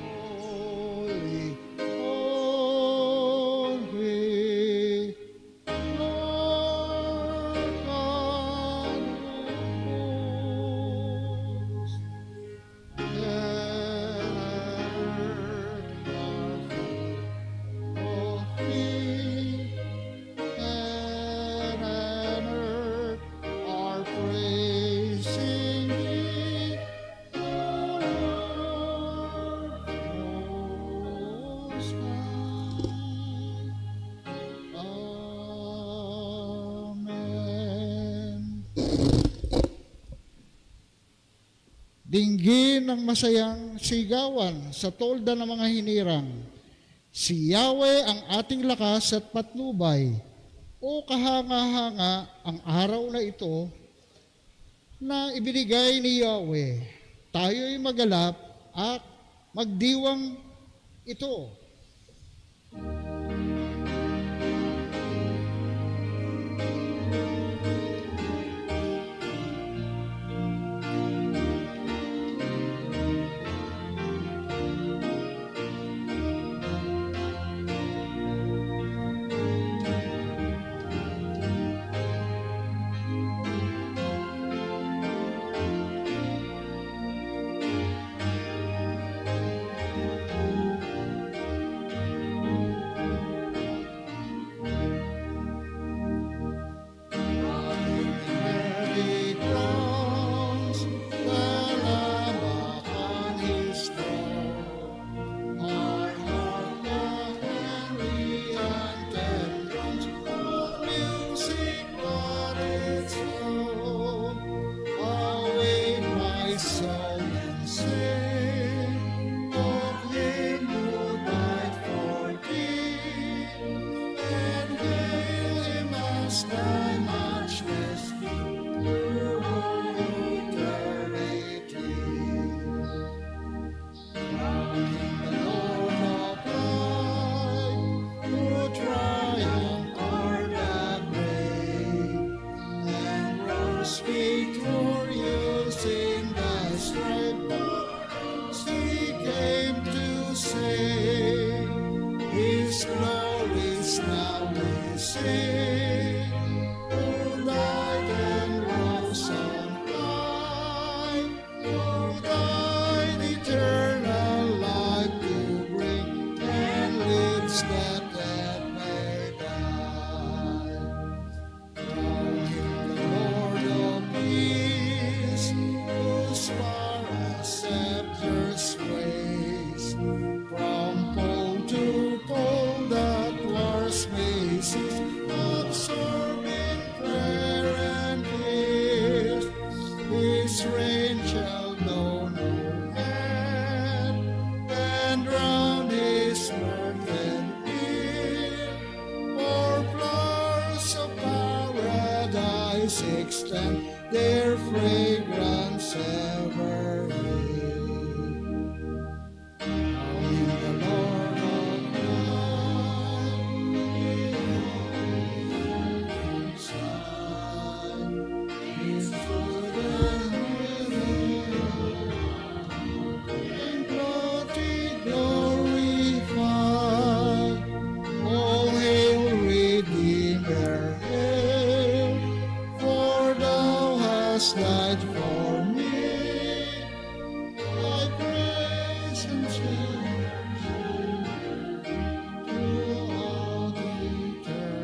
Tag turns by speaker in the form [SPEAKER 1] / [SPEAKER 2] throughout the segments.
[SPEAKER 1] Holy, holy, Lord God of hosts. Heaven and earth are full of thee. Heaven and earth are praising thee, O Lord Most High. Amen. Dinggin ng masayang sigawan sa tolda ng mga hinirang. Si Yahweh ang ating lakas at patnubay. O kahanga-hanga ang araw na ito na ibinigay ni Yahweh. Tayo'y magalap at magdiwang ito. and their fragrance ever reign. Now in the Lord of light, Son is through the and glory glorified. Oh, hail Redeemer, hail, for thou hast died for me. Thy grace and throughout eternity.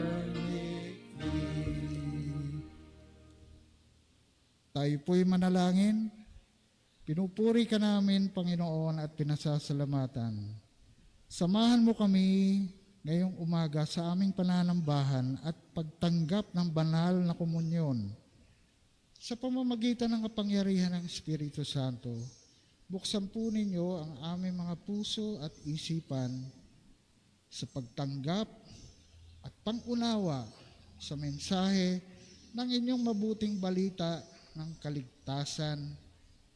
[SPEAKER 1] Tayo po'y manalangin. Pinupuri ka namin, Panginoon, at pinasasalamatan. Samahan mo kami ngayong umaga sa aming pananambahan at pagtanggap ng banal na komunyon. Sa pamamagitan ng kapangyarihan ng Espiritu Santo, buksan po ninyo ang aming mga puso at isipan sa pagtanggap at pangunawa sa mensahe ng inyong mabuting balita ng kaligtasan,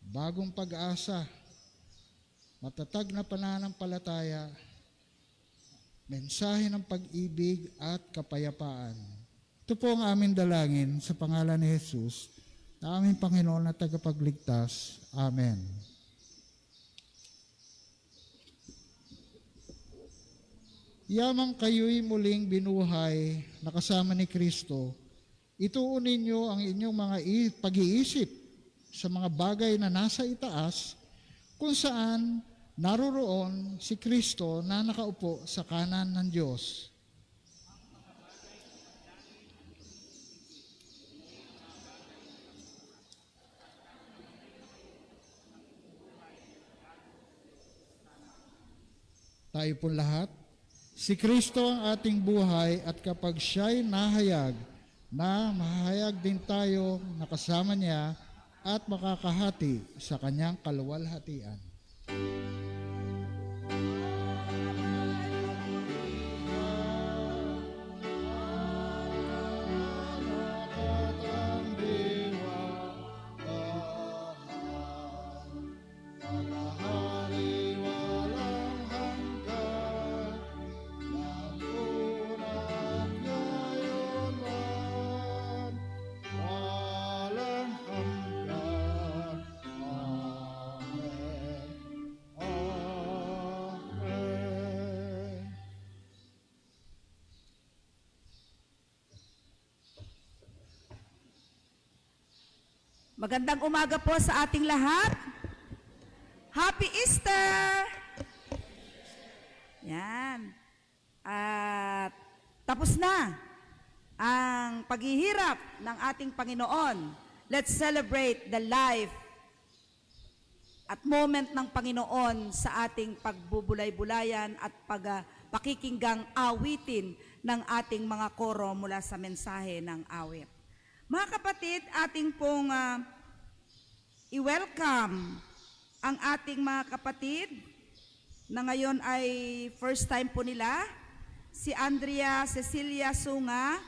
[SPEAKER 1] bagong pag-asa, matatag na pananampalataya, mensahe ng pag-ibig at kapayapaan. Ito po ang aming dalangin sa pangalan ni Jesus, na aming Panginoon na tagapagligtas. Amen. Yamang kayo'y muling binuhay na kasama ni Kristo, ituon ninyo ang inyong mga pag-iisip sa mga bagay na nasa itaas, kung saan naroroon si Kristo na nakaupo sa kanan ng Diyos. Tayo po lahat, si Kristo ang ating buhay at kapag siya'y nahayag, na mahayag din tayo na kasama niya at makakahati sa kanyang kaluwalhatian.
[SPEAKER 2] Magandang umaga po sa ating lahat. Happy Easter! Yan. At tapos na ang paghihirap ng ating Panginoon. Let's celebrate the life at moment ng Panginoon sa ating pagbubulay-bulayan at pakikinggang awitin ng ating mga koro mula sa mensahe ng awit. Mga kapatid, ating pong i-welcome ang ating mga kapatid na ngayon ay first time po nila, si Andrea Cecilia Sunga,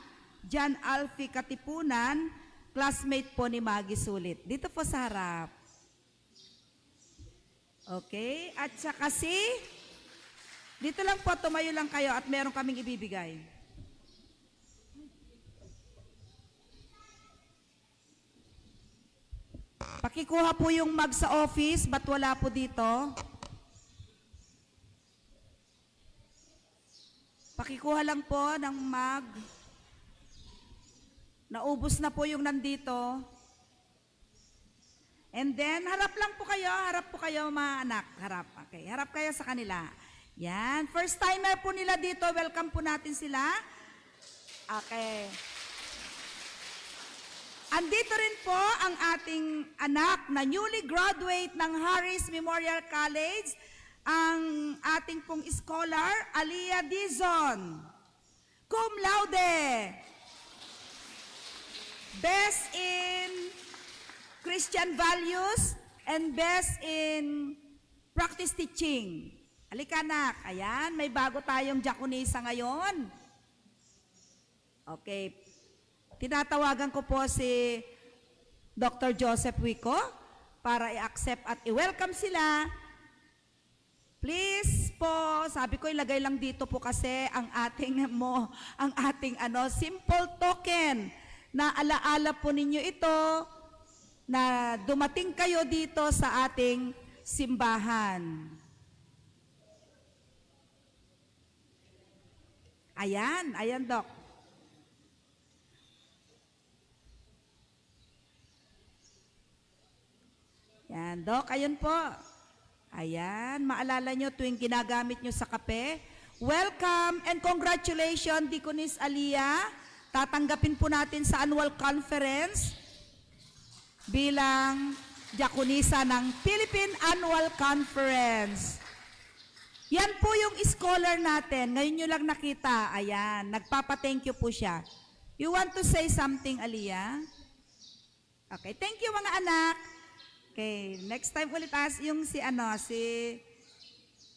[SPEAKER 2] John Alfie Katipunan, classmate po ni Maggie Sulit. Dito po sa harap. Okay, at saka dito lang po, tumayo lang kayo at meron kaming ibibigay. Pakikuha po yung mug sa office, ba't wala po dito? Pakikuha lang po ng mug. Naubos na po yung nandito. And then, harap po kayo mga anak. Harap, okay. Harap kayo sa kanila. Yan, first timer po nila dito, welcome po natin sila. Okay. Andito rin po ang ating anak na newly graduate ng Harris Memorial College, ang ating pong scholar, Aliyah Dizon. Cum laude. Best in Christian values and best in practice teaching. Halika anak, ayan, may bago tayong diakonisa ngayon. Okay. Tinatawagan ko po si Dr. Joseph Wico para i-accept at i-welcome sila. Please po, sabi ko ilagay lang dito po kasi ang ating simple token na alaala po ninyo ito na dumating kayo dito sa ating simbahan. Ayan, ayan, Doc. Yan, Doc, ayun po. Ayan, maalala nyo tuwing ginagamit nyo sa kape. Welcome and congratulations, Deaconess Aliyah. Tatanggapin po natin sa annual conference bilang diakonisa ng Philippine Annual Conference. Yan po yung scholar natin. Ngayon nyo lang nakita. Ayan, nagpapa-thank you po siya. You want to say something, Aliyah? Okay, thank you mga anak. Okay, next time ulit yung si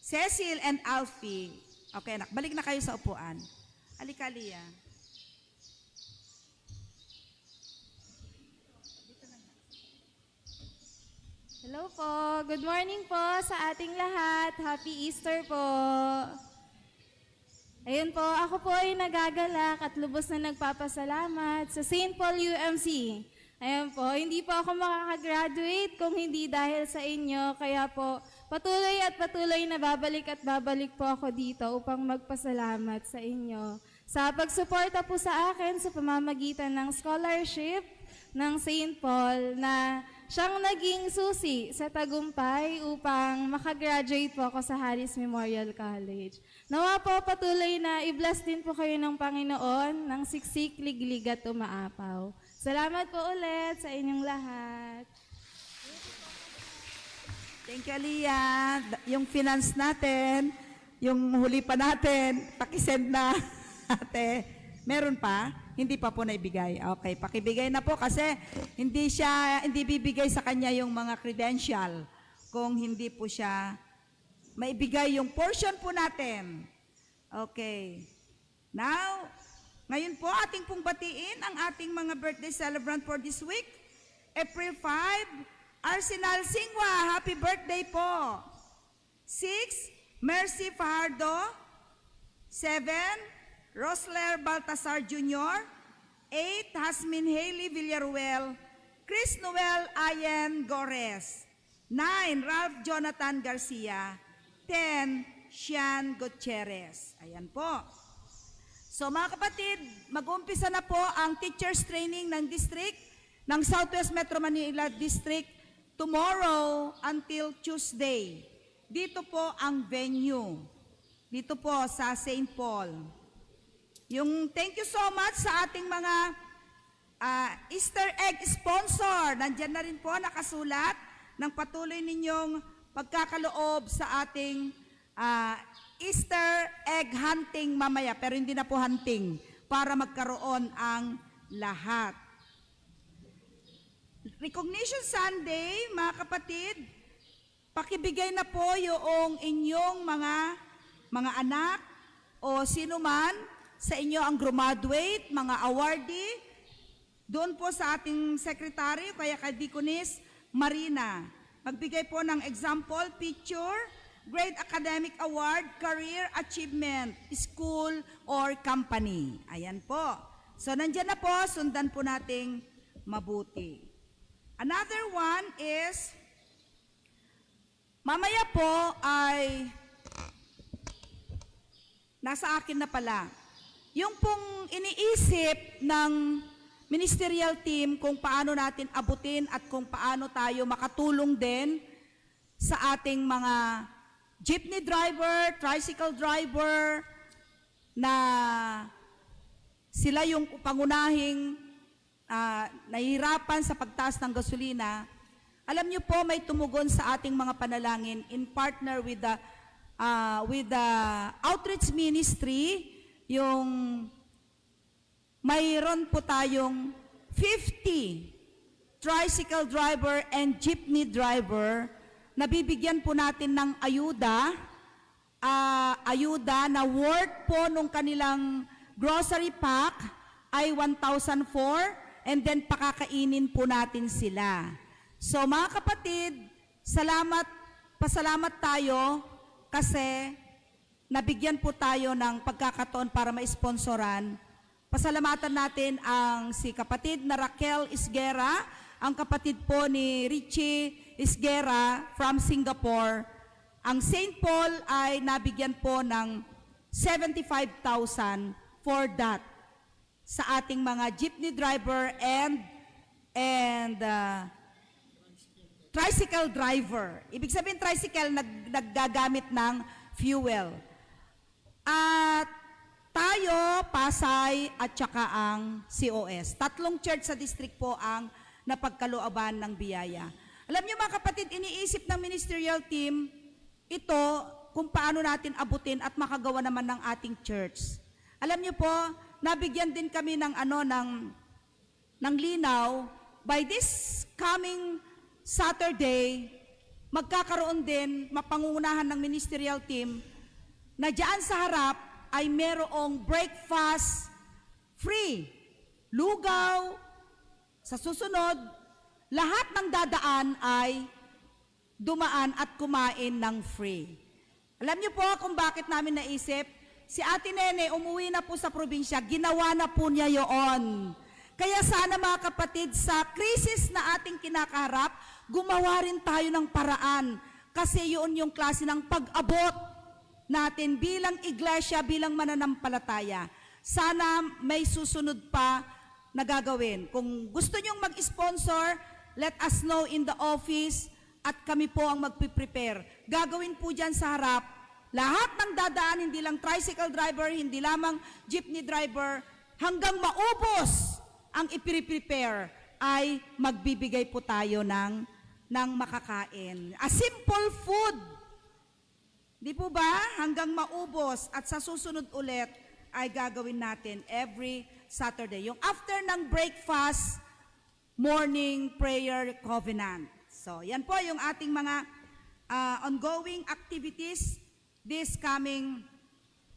[SPEAKER 2] Cecil and Alfie. Okay, anak, balik na kayo sa upuan. Halika, Aliyah.
[SPEAKER 3] Hello po. Good morning po sa ating lahat. Happy Easter po. Ayun po, ako po ay nagagalak at lubos na nagpapasalamat sa St. Paul UMC. Ayun po, hindi po ako makakagraduate kung hindi dahil sa inyo. Kaya po, patuloy na babalik po ako dito upang magpasalamat sa inyo. Sa pagsuporta po sa akin sa pamamagitan ng scholarship ng St. Paul na siyang naging susi sa tagumpay upang makagraduate po ako sa Harris Memorial College. Nawa po patuloy na i-bless din po kayo ng Panginoon ng siksik, liglig at umaapaw. Salamat po ulit sa inyong lahat.
[SPEAKER 2] Thank you, Aliyah. Yung finance natin, yung huli pa natin, pakisend na. Ate, meron pa? Hindi pa po naibigay. Okay, pakibigay na po kasi hindi bibigay sa kanya yung mga credential kung hindi po siya maibigay yung portion po natin. Okay. Now, ngayon po ating pong batiin ang ating mga birthday celebrant for this week. April 5, Arsenal Singwa, happy birthday po. 6, Mercy Fajardo. 7, Rosler Baltasar Jr. 8, Hasmin Haley Villaruel. Chris Noel Ayen Gores. 9, Ralph Jonathan Garcia. 10, Sian Gutierrez. Ayan po. So mga kapatid, mag-umpisa na po ang teachers training ng district, ng Southwest Metro Manila District tomorrow until Tuesday. Dito po ang venue. Dito po sa St. Paul. Yung thank you so much sa ating mga Easter egg sponsor. Nandyan na rin po nakasulat ng patuloy ninyong pagkakaloob sa ating Easter egg hunting mamaya, pero hindi na po hunting, para magkaroon ang lahat. Recognition Sunday, mga kapatid, pakibigay na po yung inyong mga anak o sino man sa inyo ang graduate, mga awardee, doon po sa ating sekretary, kaya kay Deaconess Marina. Magbigay po ng example, picture, Grade Academic Award, Career Achievement, School or Company. Ayan po. So, nandyan na po, sundan po nating mabuti. Another one is, mamaya po ay, nasa akin na pala, yung pong iniisip ng ministerial team kung paano natin abutin at kung paano tayo makatulong din sa ating mga jeepney driver, tricycle driver, na sila yung pangunahing nahihirapan sa pagtaas ng gasolina. Alam niyo po, may tumugon sa ating mga panalangin in partner with the outreach ministry, yung mayroon po tayong 50 tricycle driver and jeepney driver nabibigyan po natin ng ayuda na worth po nung kanilang grocery pack ay 1,004 and then pakakainin po natin sila. So mga kapatid, pasalamat tayo kasi nabigyan po tayo ng pagkakataon para ma-sponsoran. Pasalamatan natin ang si kapatid na Raquel Isguera, ang kapatid po ni Richie Isguera from Singapore. Ang St. Paul ay nabigyan po ng 75,000 for that sa ating mga jeepney driver and tricycle driver. Ibig sabihin tricycle naggagamit ng fuel. At tayo, Pasay, at saka ang COS. 3 church sa district po ang napagkalooban ng biyaya. Alam niyo mga kapatid, iniisip ng ministerial team ito kung paano natin abutin at makagawa naman ng ating church. Alam niyo po, nabigyan din kami ng linaw. By this coming Saturday, magkakaroon din mapangunahan ng ministerial team na diyan sa harap ay merong breakfast free. Lugaw. Sa susunod, lahat ng dadaan ay dumaan at kumain ng free. Alam niyo po kung bakit namin naisip? Si Ate Nene umuwi na po sa probinsya, ginawa na po niya yoon. Kaya sana mga kapatid, sa krisis na ating kinakaharap, gumawa rin tayo ng paraan. Kasi yun yung klase ng pag-abot natin bilang iglesia, bilang mananampalataya. Sana may susunod pa na gagawin. Kung gusto nyong mag-sponsor, let us know in the office at kami po ang magpiprepare. Gagawin po dyan sa harap. Lahat ng dadaan, hindi lang tricycle driver, hindi lamang jeepney driver, hanggang maubos ang ipiprepare ay magbibigay po tayo ng makakain. A simple food. Di po ba? Hanggang maubos at sa susunod ulit ay gagawin natin every Saturday. Yung after ng breakfast, morning prayer covenant. So, yan po yung ating mga ongoing activities this coming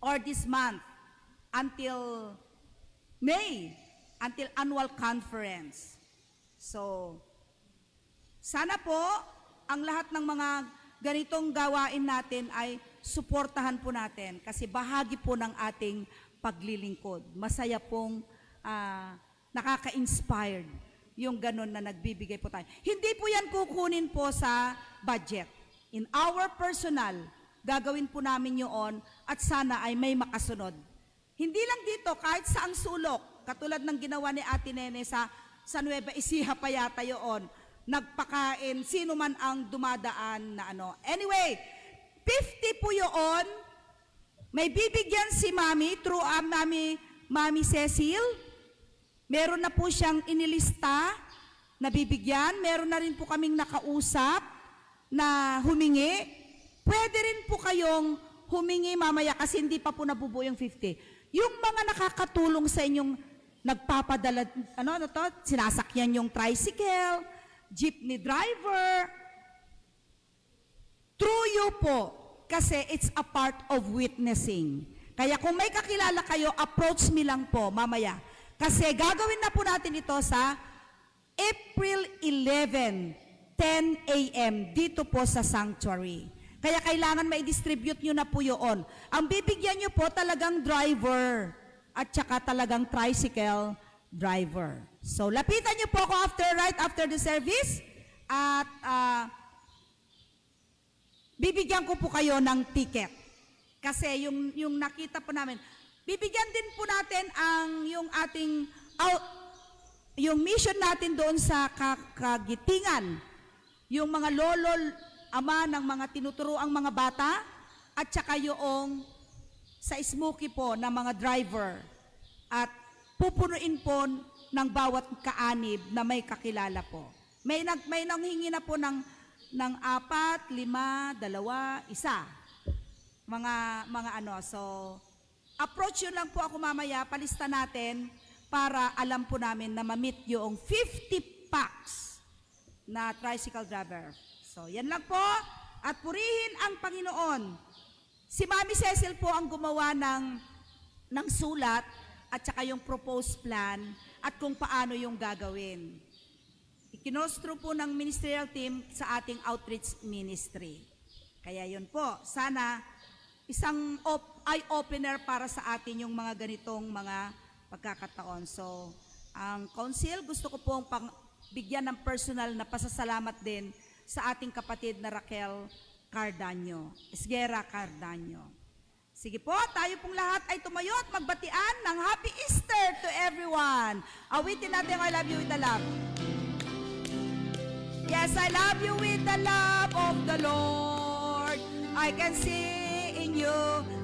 [SPEAKER 2] or this month until May, until annual conference. So, sana po ang lahat ng mga ganitong gawain natin ay suportahan po natin kasi bahagi po ng ating paglilingkod. Masaya pong nakaka-inspired yung ganun na nagbibigay po tayo. Hindi po yan kukunin po sa budget. In our personal, gagawin po namin yun at sana ay may makasunod. Hindi lang dito, kahit saang sulok, katulad ng ginawa ni Ate Nene sa Nueva Ecija pa yata yun, nagpakain, sino man ang dumadaan na ano. Anyway, 50 po yun. May bibigyan si Mami through Mami Cecil. Meron na po siyang inilista na bibigyan. Meron na rin po kaming nakausap na humingi. Pwede rin po kayong humingi mamaya kasi hindi pa po nabubuo yung 50. Yung mga nakakatulong sa inyong nagpapadala, sinasakyan yung tricycle, jeepney driver, through you po, kasi it's a part of witnessing. Kaya kung may kakilala kayo, approach me lang po mamaya. Kasi gagawin na po natin ito sa April 11, 10 a.m. dito po sa sanctuary. Kaya kailangan mai-distribute nyo na po yun. Ang bibigyan nyo po talagang driver at saka talagang tricycle driver. So, lapitan niyo po ako right after the service at bibigyan ko po kayo ng ticket. Kasi yung nakita po namin, bibigyan din po natin yung ating, yung mission natin doon sa Kagitingan. Yung mga lolo, ama ng mga tinuturoang mga bata at saka yung sa Smoky po na mga driver. At pupunuin po ng bawat kaanib na may kakilala po. May nanghingi na po ng 4, 5, 2, 1. Mga ano. So, approach yun lang po ako mamaya, palista natin para alam po namin na ma-meet yung 50 packs na tricycle driver. So, yan lang po. At purihin ang Panginoon. Si Mami Cecil po ang gumawa ng sulat at saka yung proposed plan at kung paano yung gagawin. Ikinostro po ng ministerial team sa ating outreach ministry. Kaya yun po, sana isang eye-opener para sa atin yung mga ganitong mga pagkakataon. So, ang council, gusto ko pong bigyan ng personal na pasasalamat din sa ating kapatid na Raquel Cardaño, Esguera Cardaño. Sige po, tayo pong lahat ay tumayo at magbatian ng Happy Easter to everyone. Awitin natin, I love you with the love. Yes, I love you with the love of the Lord. I can see in you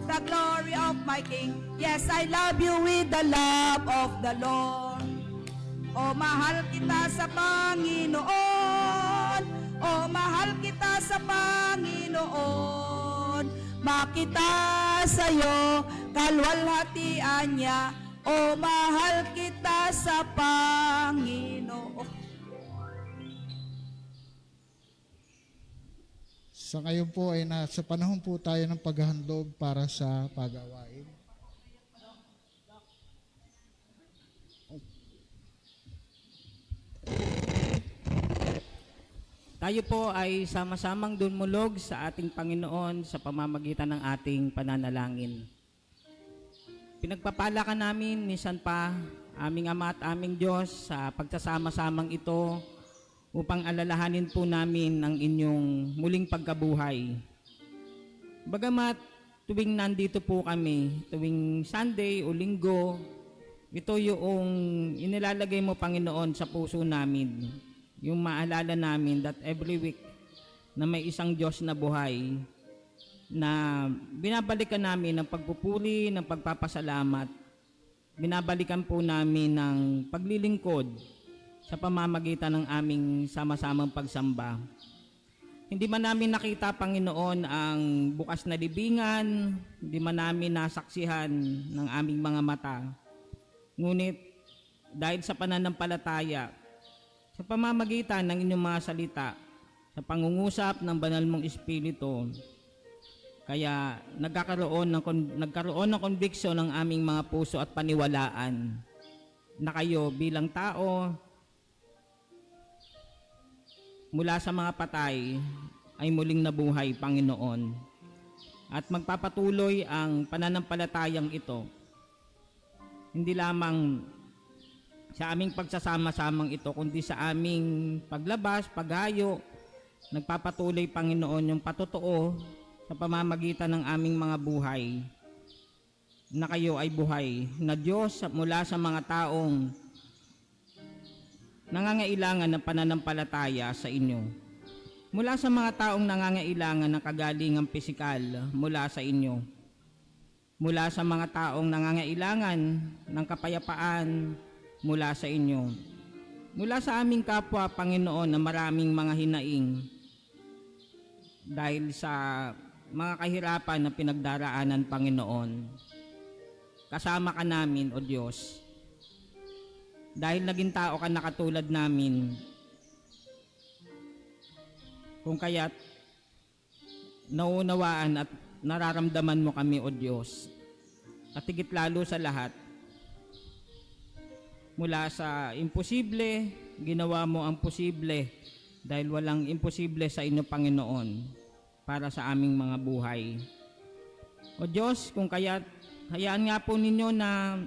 [SPEAKER 2] the glory of my King. Yes, I love you with the love of the Lord. O mahal kita sa Panginoon. O mahal kita sa Panginoon. Makita sa'yo kalwalhatian niya. O mahal kita sa Panginoon.
[SPEAKER 1] Sa ngayon po ay nasa panahon po tayo ng paghahandog para sa pag-awain.
[SPEAKER 4] Tayo po ay sama-samang dumulog sa ating Panginoon sa pamamagitan ng ating pananalangin. Pinagpapala ka namin, minsan pa, aming Ama at aming Diyos sa pagsasama-samang ito upang alalahanin po namin ang inyong muling pagkabuhay. Bagamat tuwing nandito po kami, tuwing Sunday o Linggo, ito yung inilalagay mo, Panginoon, sa puso namin. Yung maalala namin that every week na may isang Diyos na buhay na binabalikan namin ng pagpupuri, ng pagpapasalamat. Binabalikan po namin ng paglilingkod sa pamamagitan ng aming sama-samang pagsamba. Hindi man namin nakita, Panginoon, ang bukas na libingan, hindi man namin nasaksihan ng aming mga mata. Ngunit dahil sa pananampalataya, sa pamamagitan ng inyong mga salita, sa pangungusap ng banal mong Espiritu, kaya nagkaroon ng conviction ng aming mga puso at paniwalaan na kayo bilang tao mula sa mga patay ay muling nabuhay, Panginoon. At magpapatuloy ang pananampalatayang ito, hindi lamang sa aming pagsasama-samang ito, kundi sa aming paglabas, paghayo, nagpapatuloy, Panginoon, yung patotoo sa pamamagitan ng aming mga buhay, na kayo ay buhay, na Diyos mula sa mga taong nangangailangan ng pananampalataya sa inyo. Mula sa mga taong nangangailangan ng kagalingang pisikal mula sa inyo. Mula sa mga taong nangangailangan ng kapayapaan mula sa inyo. Mula sa aming kapwa, Panginoon, na maraming mga hinaing dahil sa mga kahirapan na pinagdaraanan, Panginoon. Kasama ka namin, O Diyos. Dahil naging tao ka na katulad namin, kung kaya't naunawaan at nararamdaman mo kami, O Diyos. At higit lalo sa lahat, mula sa imposible, ginawa mo ang posible dahil walang imposible sa inyo, Panginoon, para sa aming mga buhay. O Diyos, kung kaya't hayaan nga po ninyo na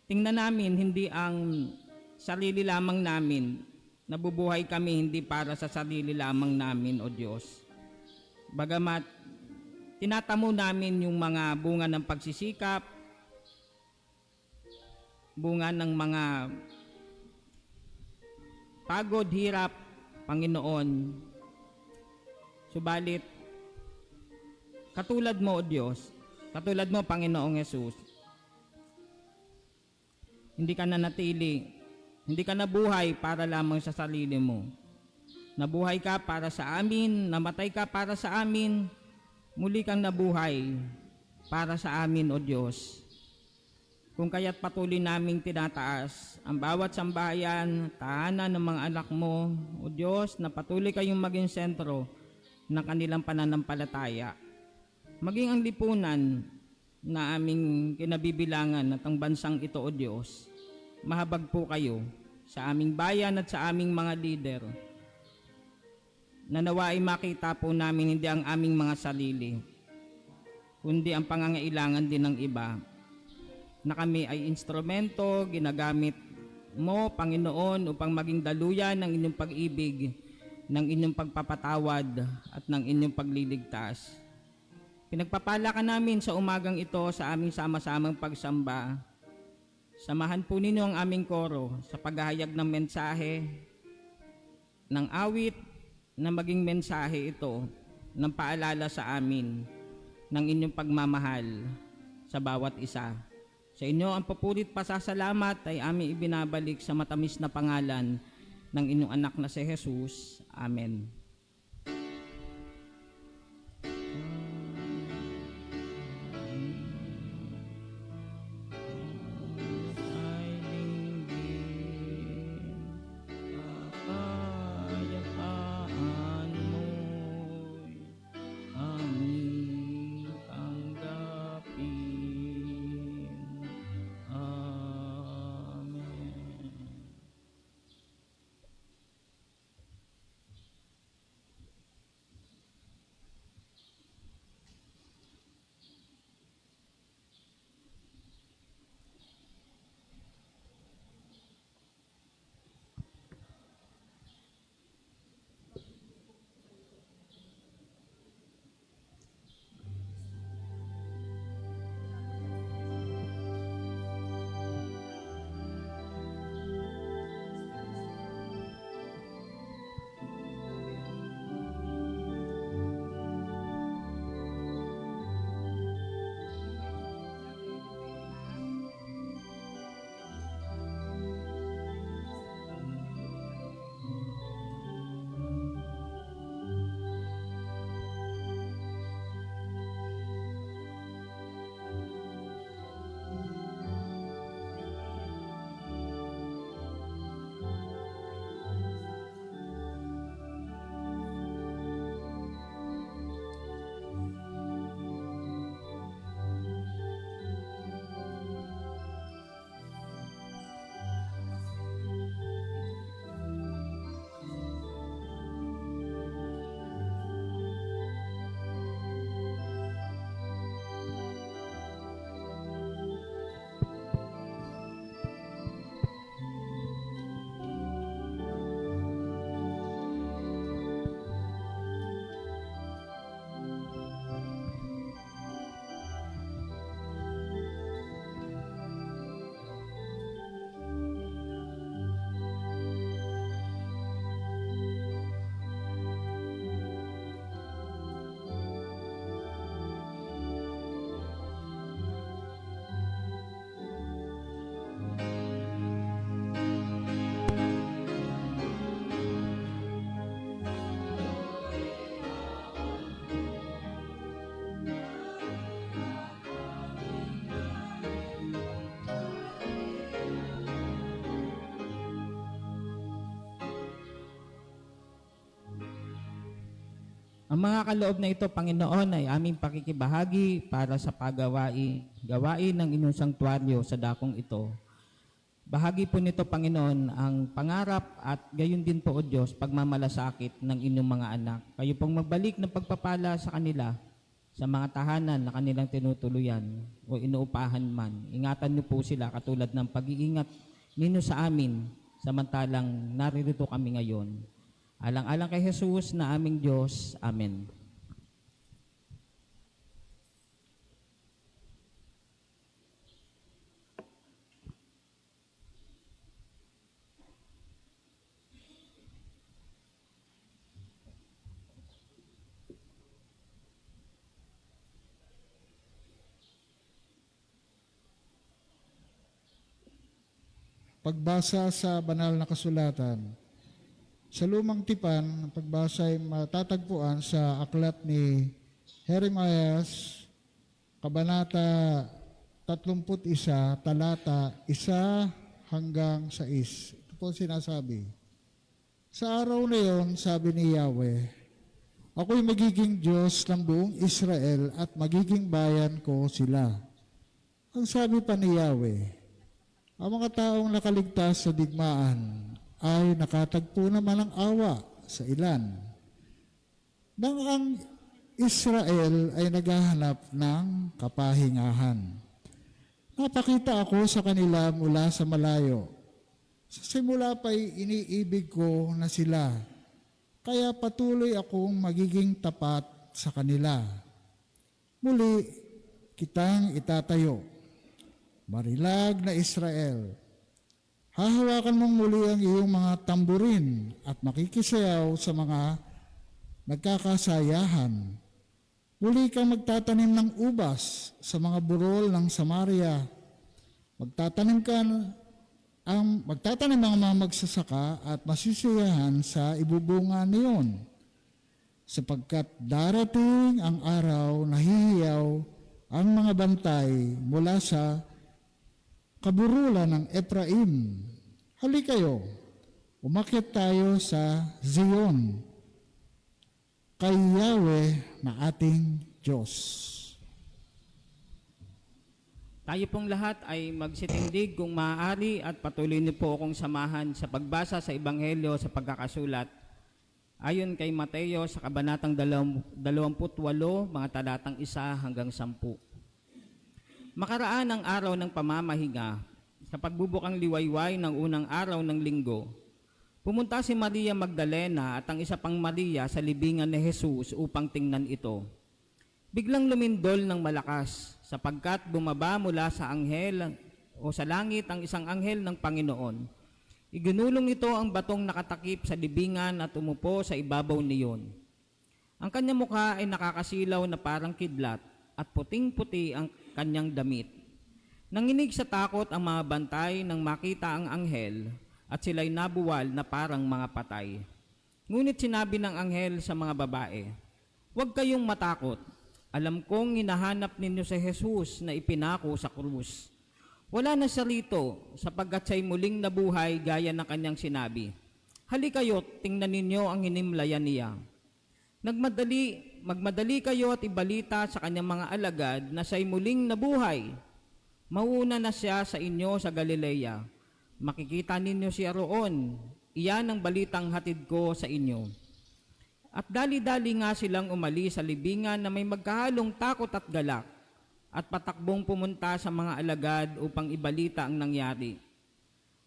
[SPEAKER 4] tingnan namin hindi ang sarili lamang namin, nabubuhay kami hindi para sa sarili lamang namin, O Diyos. Bagamat tinatamo namin yung mga bunga ng pagsisikap, bunga ng mga pagod, hirap, Panginoon. Subalit, katulad mo, O Diyos, katulad mo, Panginoong Yesus, hindi ka nanatili, hindi ka nabuhay para lamang sa sarili mo. Nabuhay ka para sa amin, namatay ka para sa amin, muli kang nabuhay para sa amin, O Diyos. Kung kaya't patuloy naming tinataas ang bawat sambahayan, tahanan ng mga anak mo, O Diyos, na patuloy kayong maging sentro ng kanilang pananampalataya. Maging ang lipunan na aming kinabibilangan at ang bansang ito, O Diyos, mahabag po kayo sa aming bayan at sa aming mga lider, na nawa ay makita po namin hindi ang aming mga sarili, kundi ang pangangailangan din ng iba, na kami ay instrumento, ginagamit mo, Panginoon, upang maging daluyan ng inyong pag-ibig, ng inyong pagpapatawad at ng inyong pagliligtas. Pinagpapala ka namin sa umagang ito sa aming sama-samang pagsamba. Samahan po ninyo ang aming koro sa paghahayag ng mensahe, ng awit, na maging mensahe ito ng paalala sa amin ng inyong pagmamahal sa bawat isa. Sa inyo ang papurit pasasalamat ay aming ibinabalik sa matamis na pangalan ng inyong anak na si Jesus. Amen. Ang mga kaloob na ito, Panginoon, ay aming pakikibahagi para sa gawain ng inyong sanktuaryo sa dakong ito. Bahagi po nito, Panginoon, ang pangarap at gayon din po, O Diyos, pagmamalasakit ng inyong mga anak. Kayo pong magbalik ng pagpapala sa kanila sa mga tahanan na kanilang tinutuluyan o inuupahan man. Ingatan niyo po sila katulad ng pag-iingat ninyo sa amin samantalang naririto kami ngayon. Alang-alang kay Jesus na aming Diyos. Amen.
[SPEAKER 1] Pagbasa sa banal na kasulatan. Sa lumang tipan, ang pagbasa ay matatagpuan sa aklat ni Jeremias, Kabanata 31, talata 1 hanggang 6. Ito po sinasabi. Sa araw na yon, sabi ni Yahweh, ako'y magiging Diyos ng buong Israel at magiging bayan ko sila. Ang sabi pa ni Yahweh, ang mga taong nakaligtas sa digmaan ay nakatagpo naman ng awa sa ilan. Nang ang Israel ay naghahanap ng kapahingahan. Napakita ako sa kanila mula sa malayo. Sa simula pa'y iniibig ko na sila, kaya patuloy akong magiging tapat sa kanila. Muli kitang itatayo. Marilag na Israel, hahawakan mong muli ang iyong mga tamburin at makikisayaw sa mga nagkakasayahan. Muli kang magtatanim ng ubas sa mga burol ng Samaria. Magtatanim ang mga magsasaka at masisiyahan sa ibubunga niyon. Sapagkat darating ang araw na hihiyaw ang mga bantay mula sa kaburulan ng Ephraim. Halikayo, umakyat tayo sa Zion, kay Yahweh na ating Diyos.
[SPEAKER 4] Tayo pong lahat ay magsitindig kung maaari at patuloy niyo po akong samahan sa pagbasa sa Ebanghelyo sa pagkakasulat. Ayon kay Mateo sa kabanatang 28, mga talatang 1 hanggang 10. Makaraan ang araw ng pamamahinga, sa pagbubukang liwayway ng unang araw ng linggo, pumunta si Maria Magdalena at ang isa pang Maria sa libingan ni Jesus upang tingnan ito. Biglang lumindol ng malakas, sapagkat bumaba mula sa anghel o sa langit ang isang anghel ng Panginoon. Iginulong nito ang batong nakatakip sa libingan at umupo sa ibabaw niyon. Ang kanyang mukha ay nakakasilaw na parang kidlat at puting-puti ang kanyang damit. Nanginig sa takot ang mga bantay nang makita ang anghel at sila'y nabuwal na parang mga patay. Ngunit sinabi ng anghel sa mga babae, "Huwag kayong matakot. Alam kong hinahanap ninyo si Jesus na ipinako sa krus. Wala na siya rito sapagkat siya'y muling nabuhay gaya ng kanyang sinabi. Halikayo't tingnan ninyo ang hinimlayan niya. Magmadali kayo at ibalita sa kanyang mga alagad na siya'y muling nabuhay. Mauuna na siya sa inyo sa Galilea. Makikita ninyo siya roon. Iyan ang balitang hatid ko sa inyo." At dali-dali nga silang umalis sa libingan na may magkahalong takot at galak, at patakbong pumunta sa mga alagad upang ibalita ang nangyari.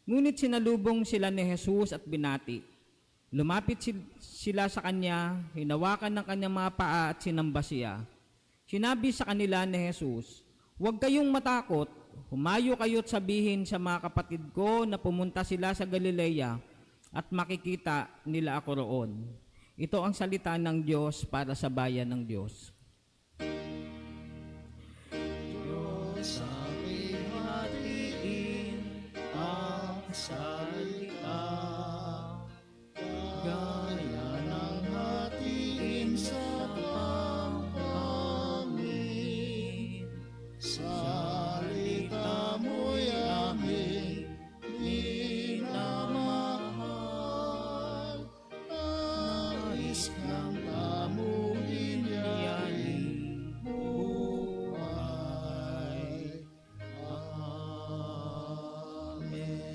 [SPEAKER 4] Ngunit sinalubong sila ni Jesus at binati. Lumapit sila sa kanya, hinawakan ng kanyang mga paa at sinamba siya. Sinabi sa kanila ni Jesus, "Huwag kayong matakot, humayo kayo't sabihin sa mga kapatid ko na pumunta sila sa Galilea at makikita nila ako roon." Ito ang salita ng Diyos para sa bayan ng Diyos.
[SPEAKER 1] Diyos aming hatiin ang salita, gaya ng hatiin sa pangpangin. Salita mo'y aming minamahal, nais kang tamuhin yaning buhay. Amen.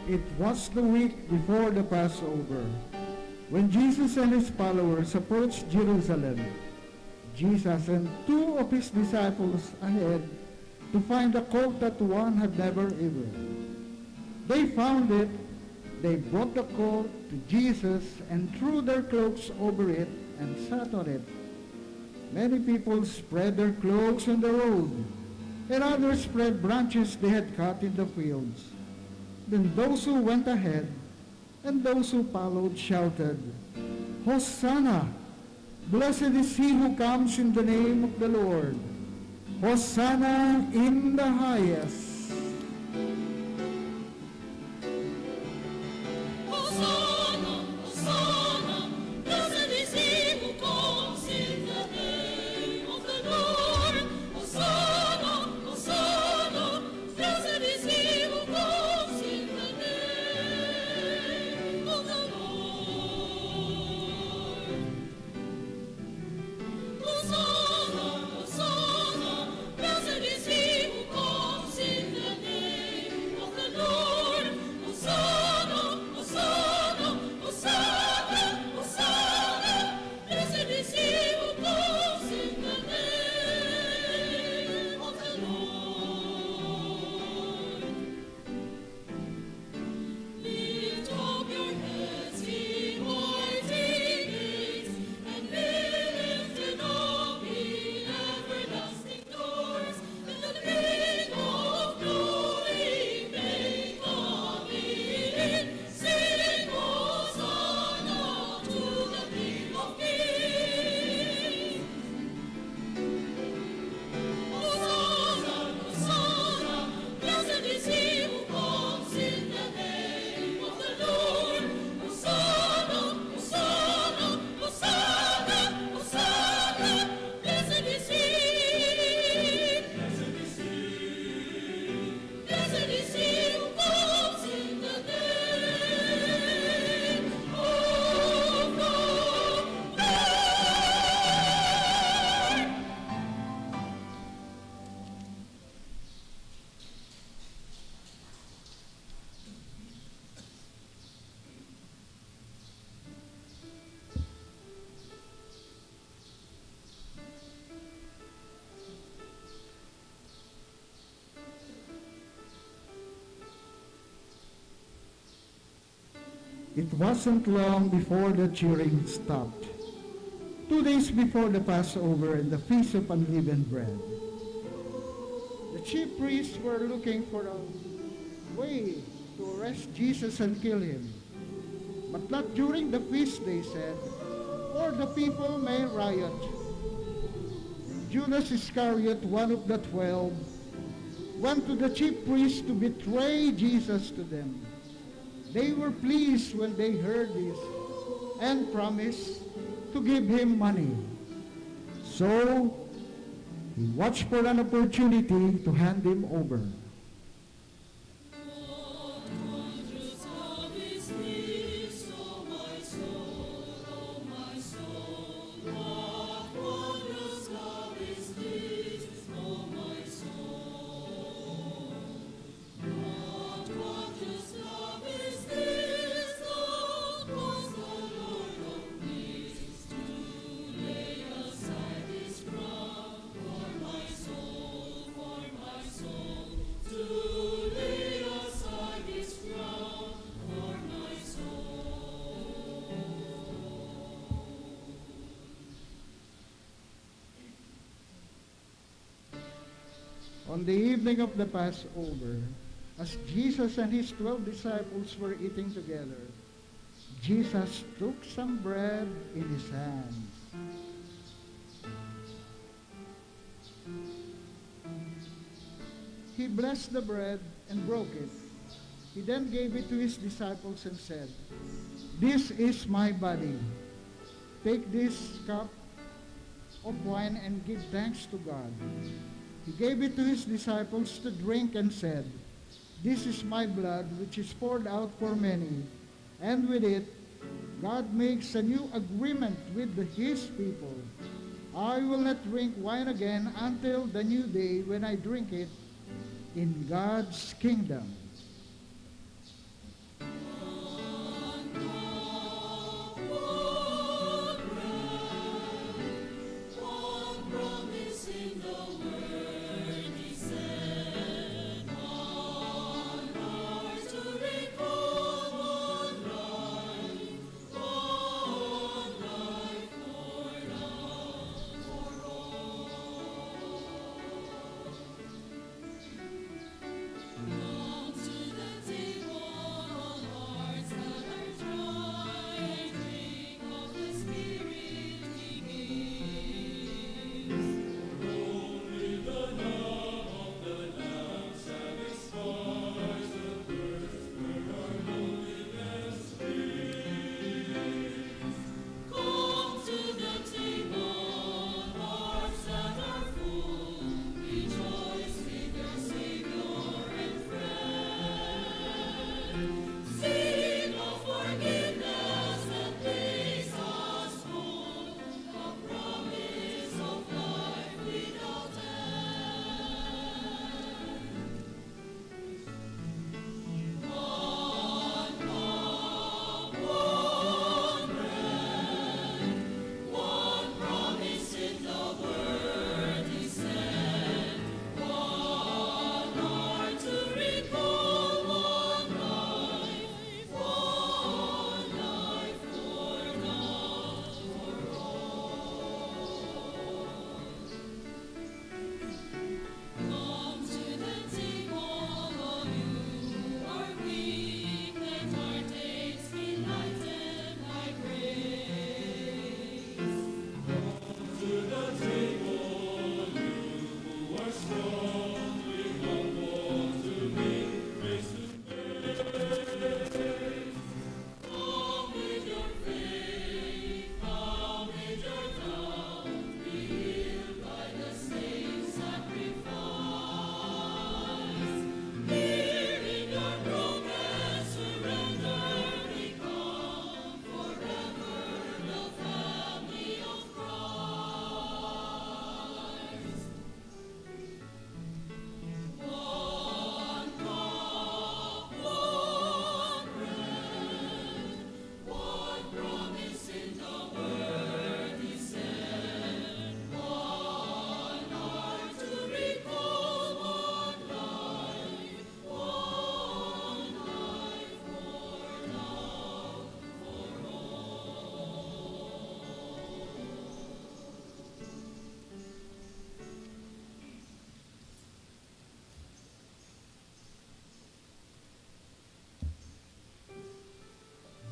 [SPEAKER 5] It was the week before the Passover. When Jesus and his followers approached Jerusalem, Jesus and two of his disciples ahead to find a colt that one had never ridden. They found it. They brought the colt to Jesus and threw their cloaks over it and sat on it. Many people spread their cloaks on the road, and others spread branches they had cut in the fields. Then those who went ahead and those who followed shouted, Hosanna! Blessed is he who comes in the name of the Lord. Hosanna in the highest.
[SPEAKER 6] Hosanna, Hosanna, blessed is he who comes in the name of the Lord. Hosanna, Hosanna, blessed is he who comes in the name of the Lord. Hosanna, Hosanna, blessed is he who comes in the name of the Lord. Hosanna, Hosanna, Hosanna, Hosanna, blessed is he who comes in the name of the Lord. Lift up your heads, ye mighty gates, and be lifted up, ye everlasting doors, and the King of glory may come in. Sing Hosanna to the King of Kings. Hosanna, Hosanna, blessed is he who comes in the name of the Lord. Hosanna, Hosanna, Hosanna, Hosanna, blessed is he. Blessed is he. Blessed is he who comes in the name of the Lord.
[SPEAKER 5] It wasn't long before the cheering stopped. 2 days before the Passover and the Feast of Unleavened Bread, the chief priests were looking for a way to arrest Jesus and kill him. But not during the feast, they said, or the people may riot. Judas Iscariot, one of the 12, went to the chief priests to betray Jesus to them. They were pleased when they heard this and promised to give him money. So he watched for an opportunity to hand him over.
[SPEAKER 6] Wondrous love is this, O my soul, O my soul. What wondrous love is this, O my soul. What wondrous love is this, that was the Lord of peace, to lay aside his crown for my soul, to lay aside his crown for my soul.
[SPEAKER 5] On the evening of the Passover, as Jesus and his 12 disciples were eating together, Jesus took some bread in his hands. He blessed the bread and broke it. He then gave it to his disciples and said, "This is my body. Take this cup of wine and give thanks to God." He gave it to his disciples to drink and said, "This is my blood which is poured out for many, and with it God makes a new agreement with his people. I will not drink wine again until the new day when I drink it in God's kingdom."
[SPEAKER 6] One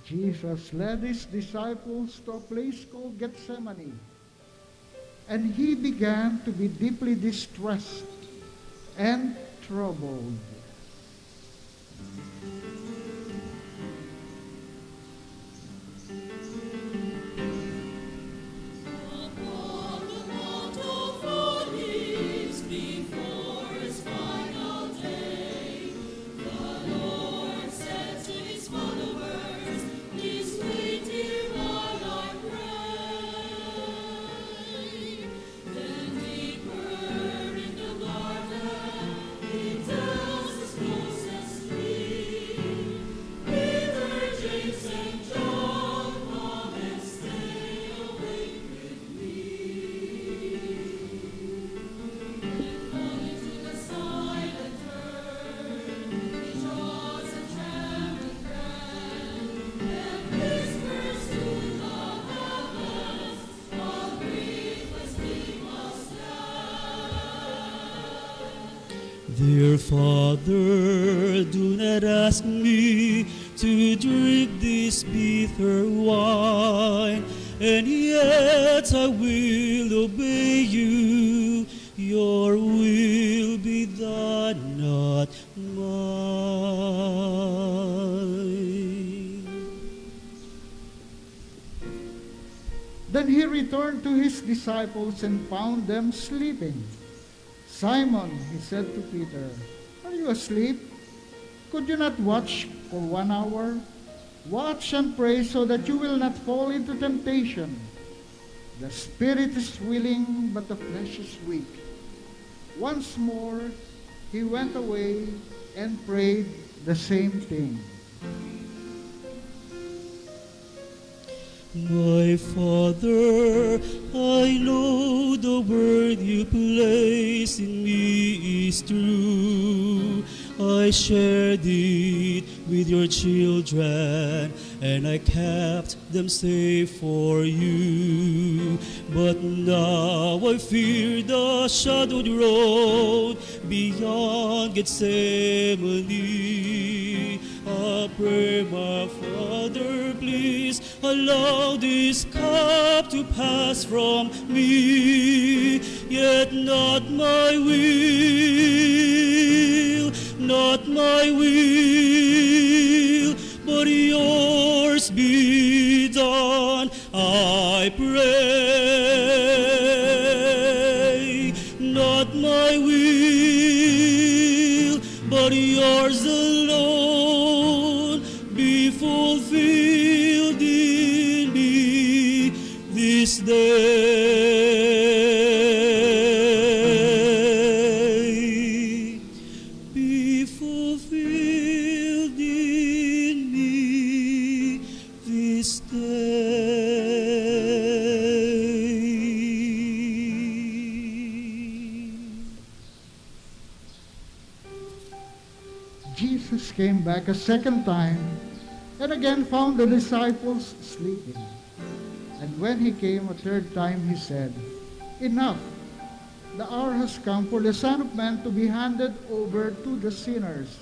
[SPEAKER 5] Jesus led his disciples to a place called Gethsemane, and he began to be deeply distressed and troubled.
[SPEAKER 6] Upon the Mount of Olives, before his final day, the Lord said to his followers, "Please wait here while I pray." Then deeper in the garden, he tells his closest three, Peter, James, and John, come and stay awake with me. Then falling to the side and turn, he draws a trembling hand, and whispers to the heavens, all griefless we must stand.
[SPEAKER 7] Dear Father, do not ask me to drink this bitter wine, and yet I will obey you. Your will be done, not mine.
[SPEAKER 5] Then he returned to his disciples and found them sleeping. Simon, he said to Peter, are you asleep? Could you not watch for 1 hour? Watch and pray so that you will not fall into temptation. The spirit is willing, but the flesh is weak. Once more, he went away and prayed the same thing.
[SPEAKER 7] My Father, I know the word you place in me is true. I shared it with your children, and I kept them safe for you. But now I fear the shadowed road beyond Gethsemane. I pray, my Father, please allow this cup to pass from me, yet not my will, not my will, but yours be done, I pray. Not my will, but yours alone be fulfilled in me this day. Be fulfilled in me this day.
[SPEAKER 5] Jesus came back a second time and again found the disciples sleeping. And when he came a third time, he said, enough, the hour has come for the Son of Man to be handed over to the sinners.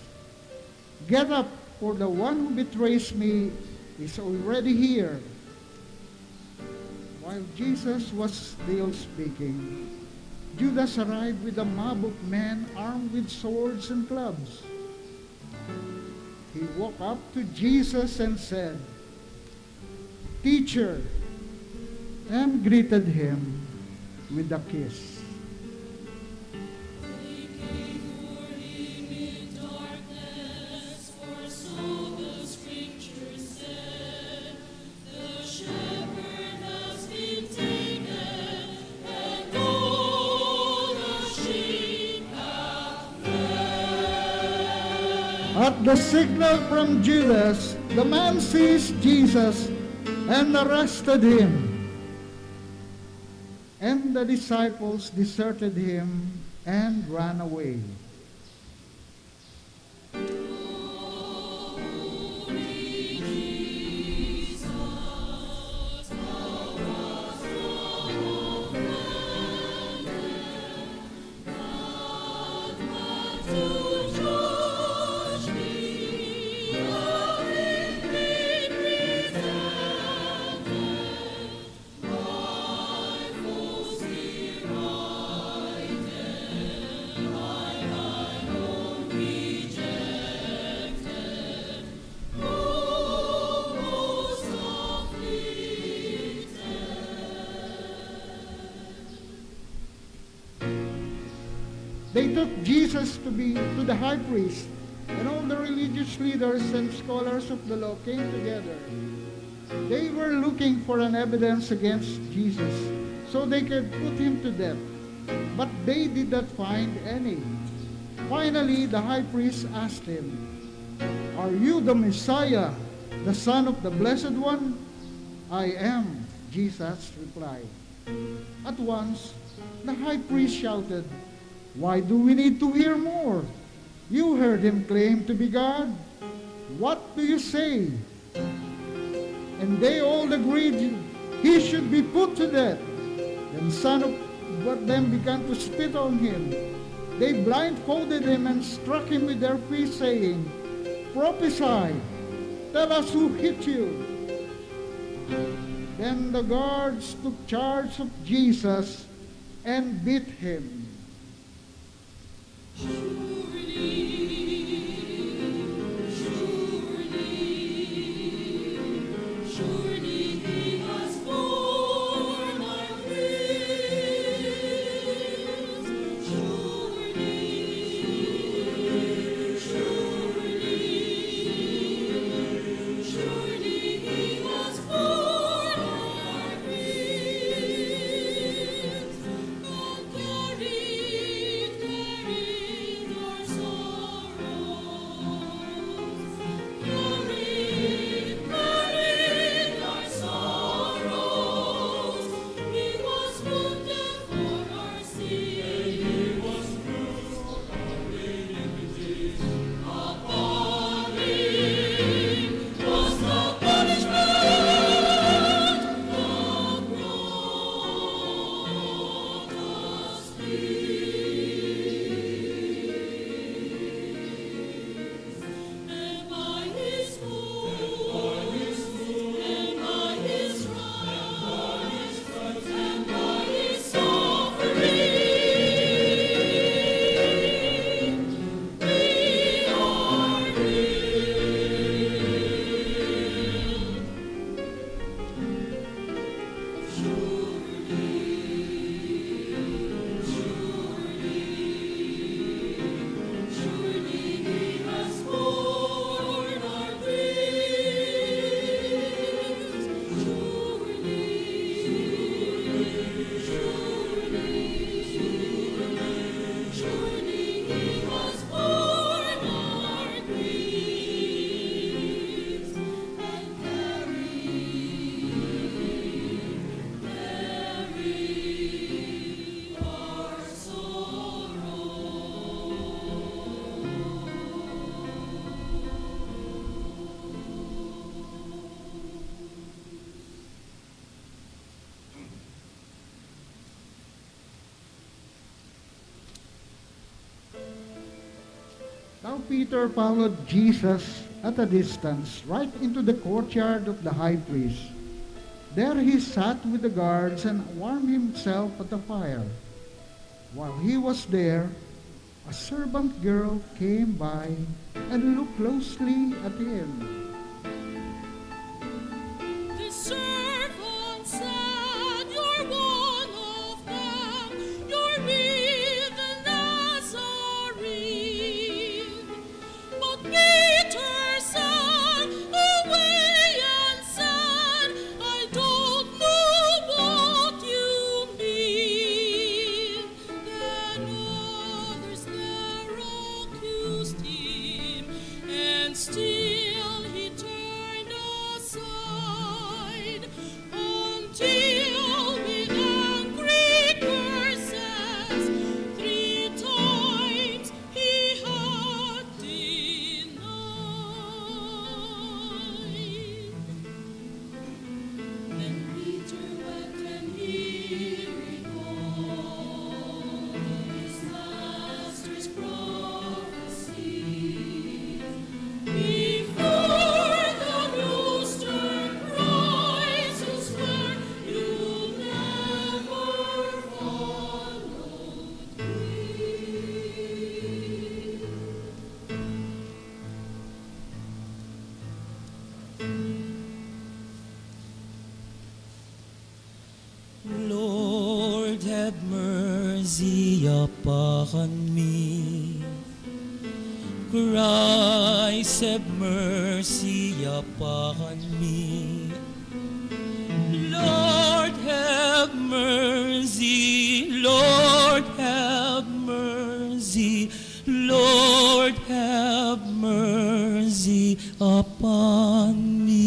[SPEAKER 5] Get up, for the one who betrays me is already here. While Jesus was still speaking, Judas arrived with a mob of men armed with swords and clubs. He walked up to Jesus and said, Teacher, and greeted him with a kiss.
[SPEAKER 6] They came for him in darkness, for so the Scripture said. The shepherd has been taken, and all the sheep have fled.
[SPEAKER 5] At the signal from Judas, the man seized Jesus and arrested him. And the disciples deserted him and ran away.
[SPEAKER 6] To judge me, a great
[SPEAKER 5] They took Jesus to the high priest, and all the religious leaders and scholars of the law came together. They were looking for an evidence against Jesus so they could put him to death, but they did not find any. Finally, the high priest asked him, "Are you the Messiah, the Son of the Blessed One?" "I am," Jesus replied. At once, the high priest shouted, "Why do we need to hear more? You heard him claim to be God. What do you say?" And they all agreed he should be put to death. Then some of them began to spit on him. They blindfolded him and struck him with their fists, saying, "Prophesy, tell us who hit you." Then the guards took charge of Jesus and beat him.
[SPEAKER 6] Surely he has borne our griefs. Surely he has borne our griefs and carried our sorrows. Carried our sorrows. He was wounded for our sin. He was bruised for our iniquities. Upon him was the punishment that brought us peace. And by his wounds, and by his stripes, and by his suffering, we are Surely he has borne our griefs. Surely he has borne our griefs and carried our
[SPEAKER 5] Now Peter followed Jesus at a distance, right into the courtyard of the high priest. There he sat with the guards and warmed himself at the fire. While he was there, a servant girl came by and looked closely at him.
[SPEAKER 6] The servant said, "You're one of them. You're with the Nazarene." But Peter said, away and said, "I don't know what you mean." Then others there accused him, and still he turned aside until with angry curses 3 times he had denied. Then Peter wept and he recalled his master's prophecy. Before the rooster cries, you swear you'll never follow me.
[SPEAKER 7] Lord, have mercy upon apakan me. Christ have mercy upon me. Lord have mercy, Lord have mercy, Lord have mercy upon me.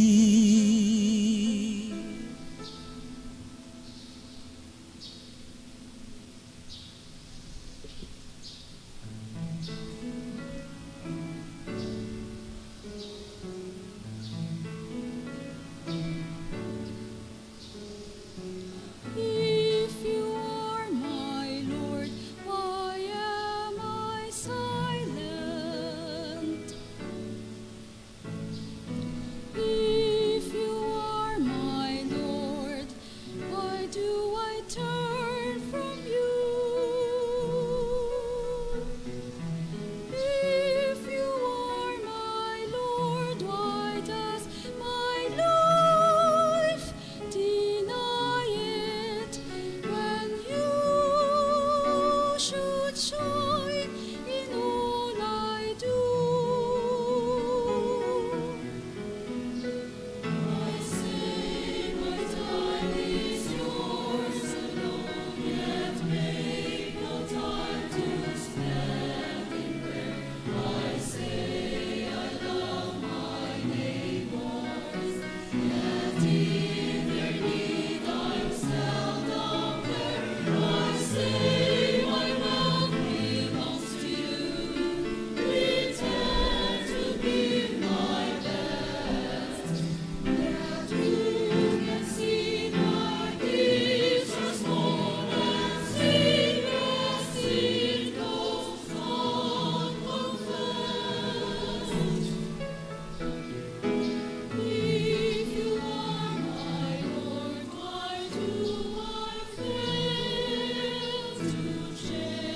[SPEAKER 6] If you are my Lord, why am I silent? If you are my Lord, why do I turn from you? If you are my Lord, why does my life deny it when you should shine in all I do? I say my time is yours alone, yet make no time to stand in prayer. I say I love my neighbors, yet in their need I'm seldom there. I say my wealth belongs to you, pretend to give my best. Yet you can see my gifts are small and secret sin goes unconfessed. If you are my Lord, why do I fail to change?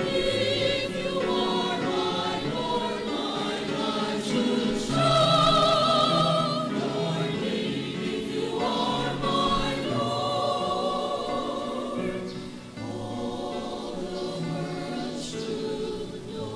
[SPEAKER 6] If you are my Lord, my life should show your name. If you are my Lord, all the world should know.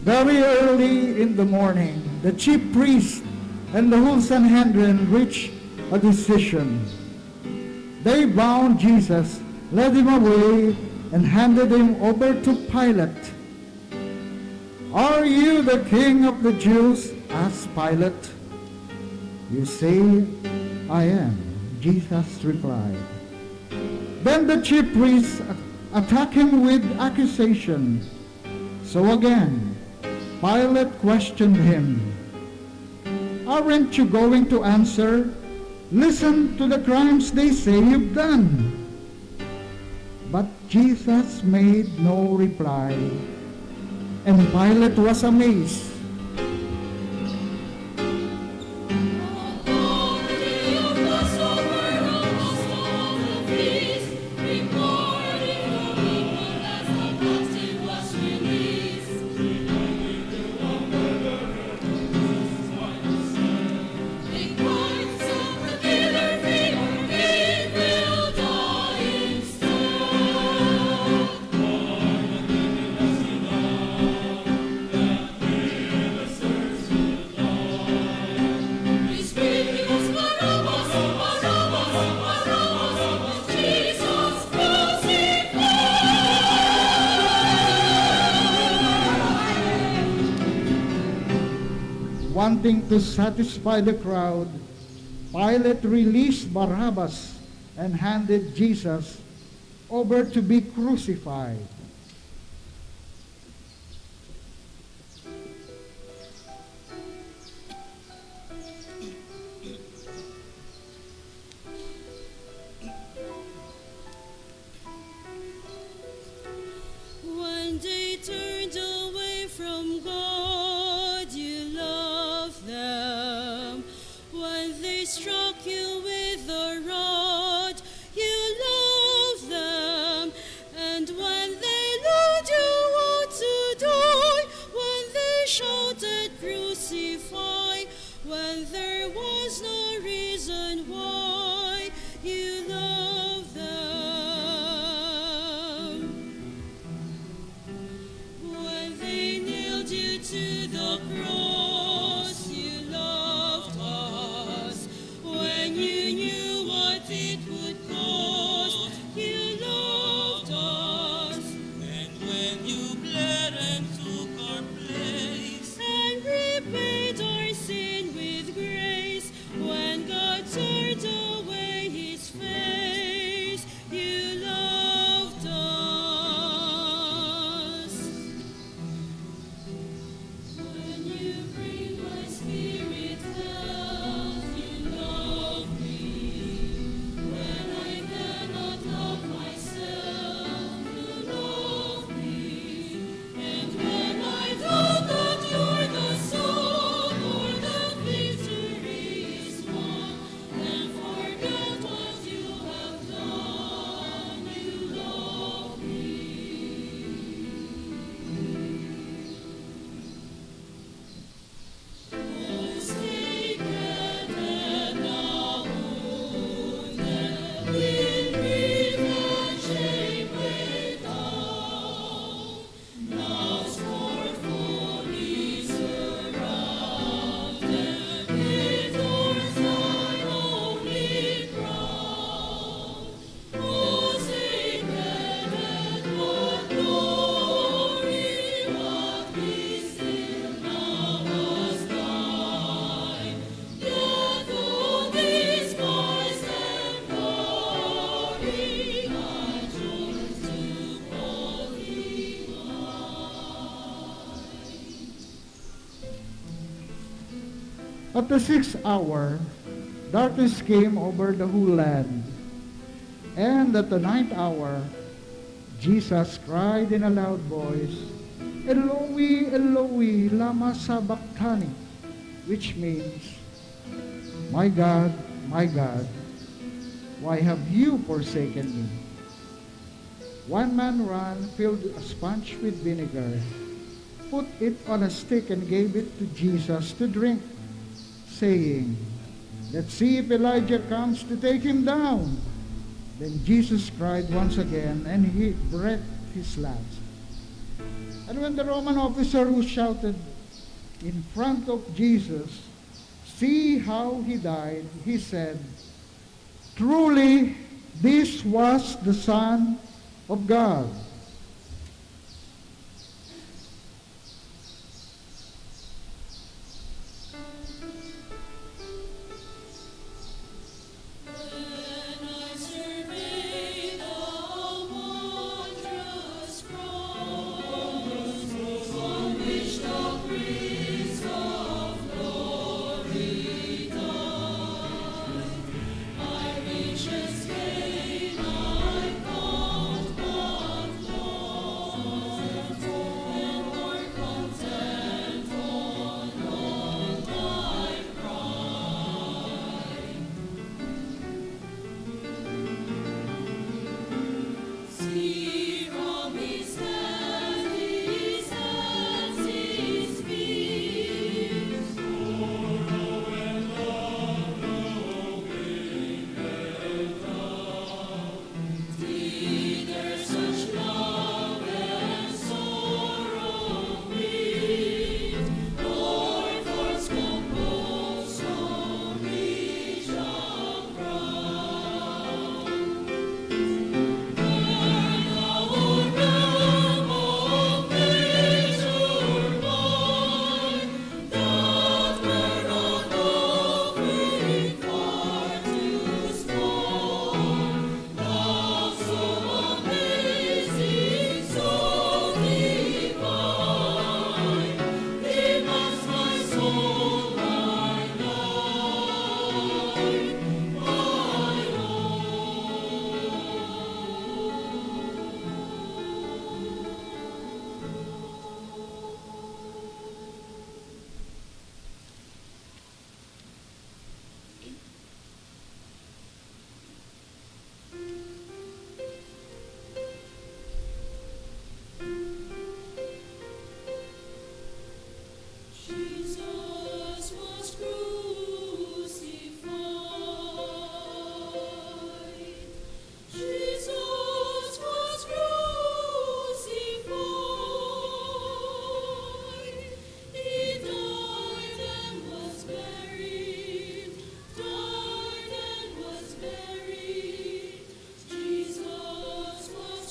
[SPEAKER 5] Very early in the morning, the chief priest and the whole Sanhedrin reached a decision. They bound Jesus, led him away, and handed him over to Pilate. "Are you the king of the Jews?" asked Pilate. "You say I am," Jesus replied. Then the chief priests attacked him with accusation. So again, Pilate questioned him. "Aren't you going to answer? Listen to the crimes they say you've done." But Jesus made no reply, and Pilate was amazed.
[SPEAKER 6] Authority of the sovereign of the feast, recording the people as the captive was released. They cried, "Set the killer free, or he will die instead." He's speaking of Barabbas, Barabbas, Barabbas, Jesus crucified.
[SPEAKER 5] Wanting to satisfy the crowd, Pilate released Barabbas and handed Jesus over to be crucified.
[SPEAKER 6] When they turned away from God, you love
[SPEAKER 5] At the 6th hour, darkness came over the whole land. And at the 9th hour, Jesus cried in a loud voice, Eloi, Eloi, lama sabachthani, which means, my God, why have you forsaken me? One man ran, filled a sponge with vinegar, put it on a stick and gave it to Jesus to drink, saying, let's see if Elijah comes to take him down. Then Jesus cried once again, and he breathed his last. And when the Roman officer who shouted in front of Jesus, see how he died, he said, truly, this was the Son of God.
[SPEAKER 6] When I survey the wondrous cross, on which the Prince of Glory died, my riches gain I count but loss, and more content on all thy pride. See from his hand, his hands, his feet. Sorrow and love knowing and love. Neither such love and sorrow meet, nor thoughts compose so rich a crown. Soul, my life, my Jesus was crucified. Jesus was crucified. He died and was buried. Died and was buried. Jesus was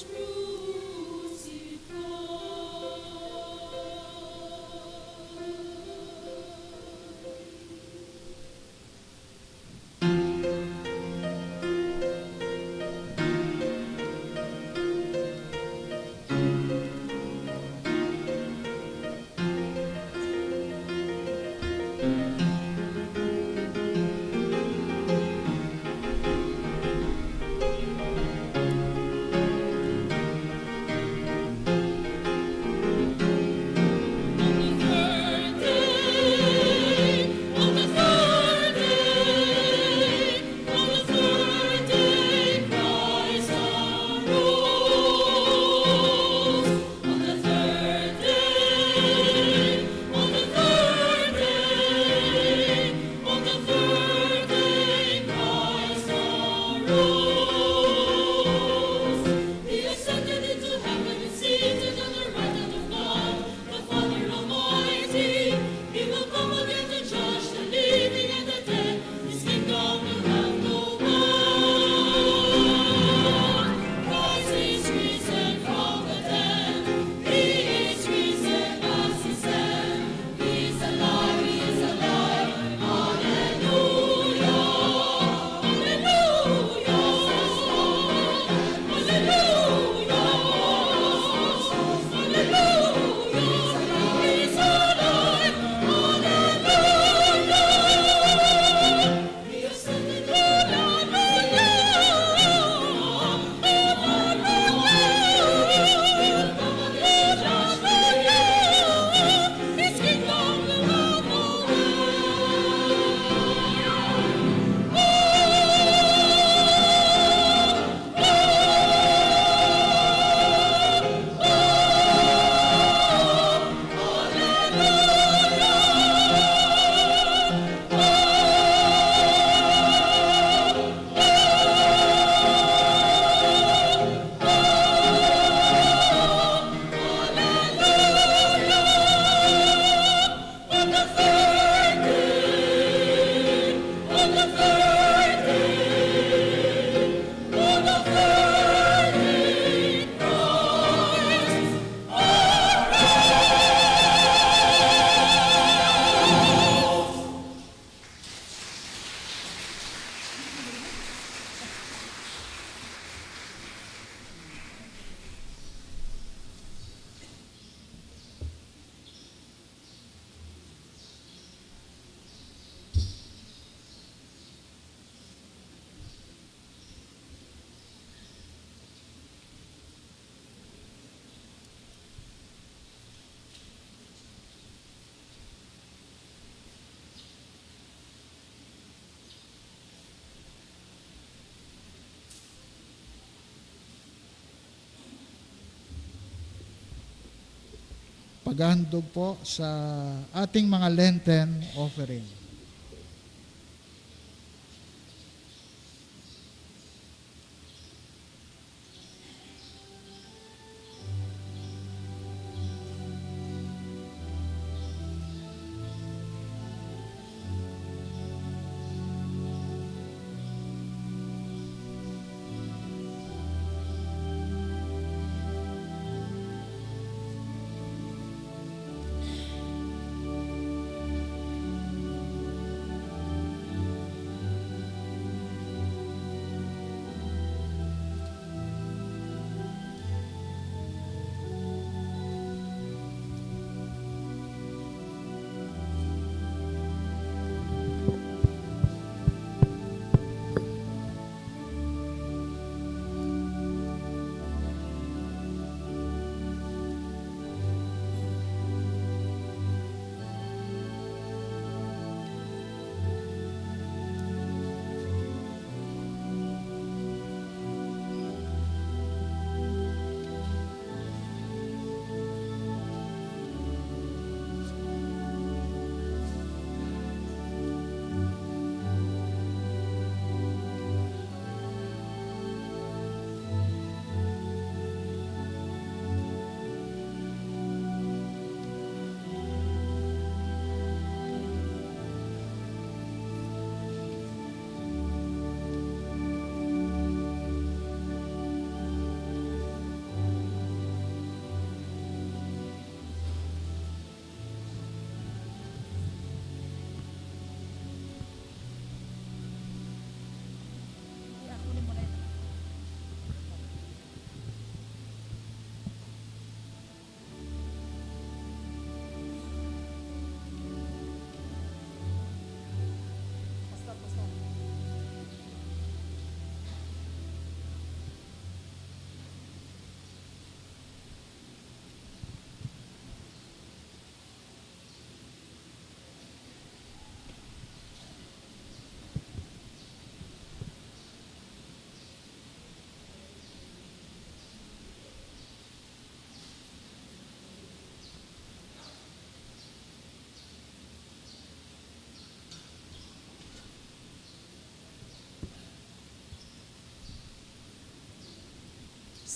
[SPEAKER 1] paghahandog po sa ating mga Lenten offering.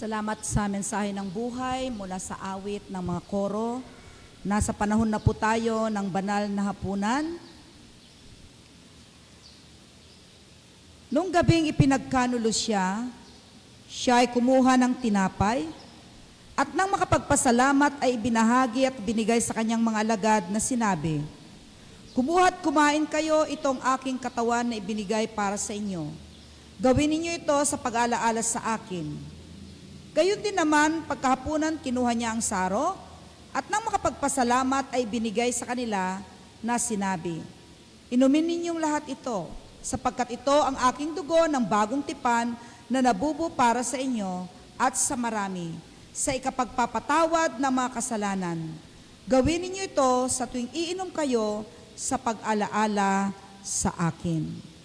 [SPEAKER 2] Salamat sa mensahe ng buhay mula sa awit ng mga koro. Nasa panahon na po tayo ng banal na hapunan. Nung gabing ipinagkanulo siya, siya ay kumuha ng tinapay at nang makapagpasalamat ay ibinahagi at binigay sa kanyang mga alagad na sinabi, "Kumuha at kumain kayo, itong aking katawan na ibinigay para sa inyo. Gawin ninyo ito sa pag-alaala sa akin." Gayon din naman, pagkahapunan, kinuha niya ang saro at nang makapagpasalamat ay binigay sa kanila na sinabi, "Inumin ninyong lahat ito, sapagkat ito ang aking dugo ng bagong tipan na nabubo para sa inyo at sa marami, sa ikapagpapatawad ng mga kasalanan. Gawin ninyo ito sa tuwing iinom kayo sa pag-alaala sa akin."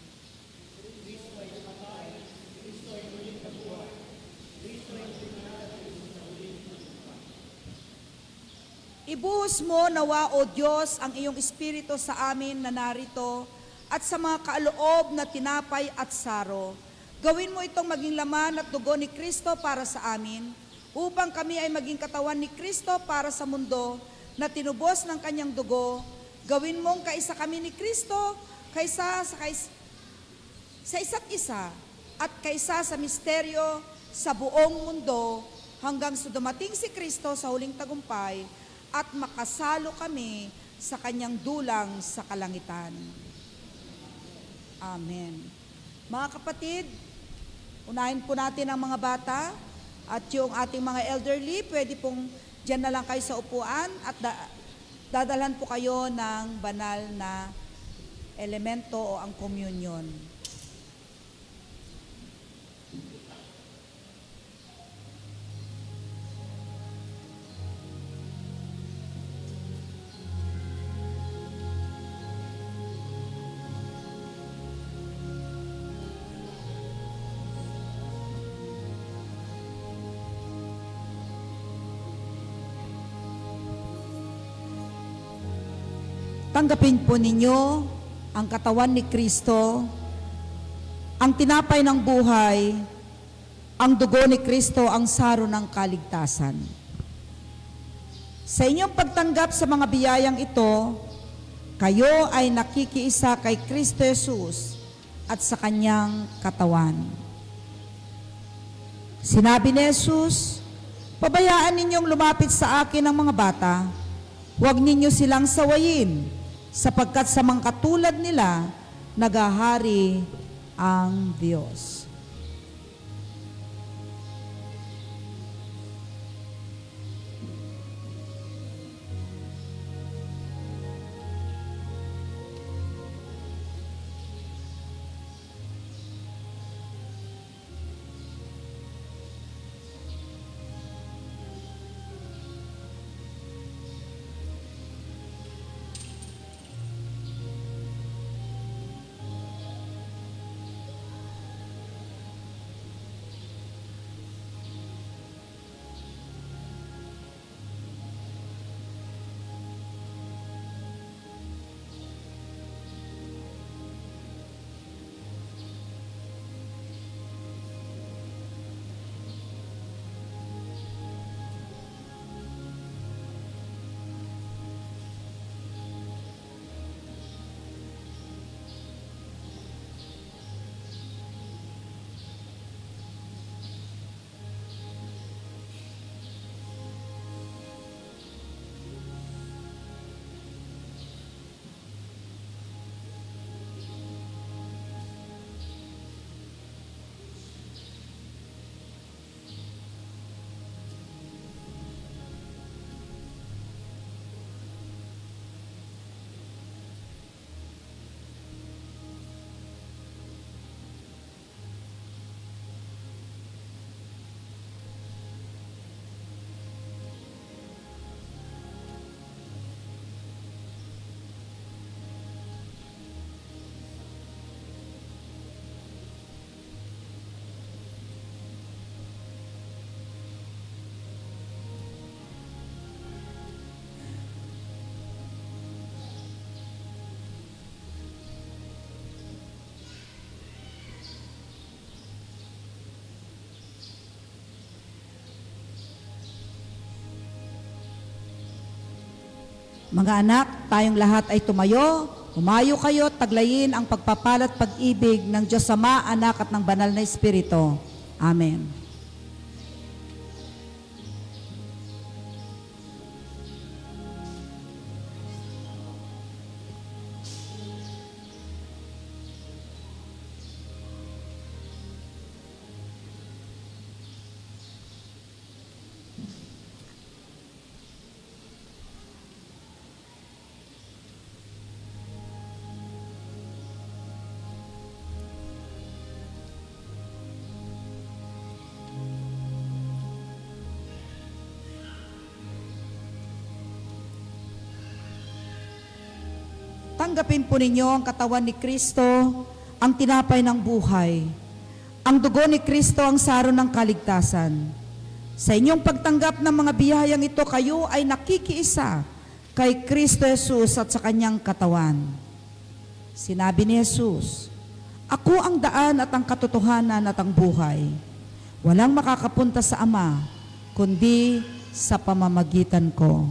[SPEAKER 2] Ibuhos mo nawa, O Diyos, ang iyong Espiritu sa amin na narito at sa mga kaloob na tinapay at saro. Gawin mo itong maging laman at dugo ni Kristo para sa amin, upang kami ay maging katawan ni Kristo para sa mundo na tinubos ng kanyang dugo. Gawin mong kaisa kami ni Kristo sa isa't isa at kaisa sa misteryo sa buong mundo hanggang sa dumating si Kristo sa huling tagumpay at makasalo kami sa kanyang dulang sa kalangitan. Amen. Mga kapatid, unahin po natin ang mga bata at yung ating mga elderly, pwede pong dyan na lang kayo sa upuan at dadalhan po kayo ng banal na elemento o ang communion. Tanggapin po ninyo ang katawan ni Kristo, ang tinapay ng buhay, ang dugo ni Kristo, ang saro ng kaligtasan. Sa inyong pagtanggap sa mga biyayang ito, kayo ay nakikiisa kay Kristo Jesus at sa kanyang katawan. Sinabi ni Jesus, pabayaan ninyong lumapit sa akin ang mga bata, huwag ninyo silang sawayin, sapagkat sa mga katulad nila, nagahari ang Diyos. Mga anak, tayong lahat ay tumayo. Humayo kayo, taglayin ang pagpapalat pag-ibig ng Diyos Ama, Anak at ng Banal na Espiritu. Amen. Tanggapin po ninyo ang katawan ni Kristo, ang tinapay ng buhay. Ang dugo ni Kristo ang saro ng kaligtasan. Sa inyong pagtanggap ng mga biyayang ito, kayo ay nakikiisa kay Kristo Jesus at sa kanyang katawan. Sinabi ni Jesus, ako ang daan at ang katotohanan at ang buhay. Walang makakapunta sa Ama, kundi sa pamamagitan ko.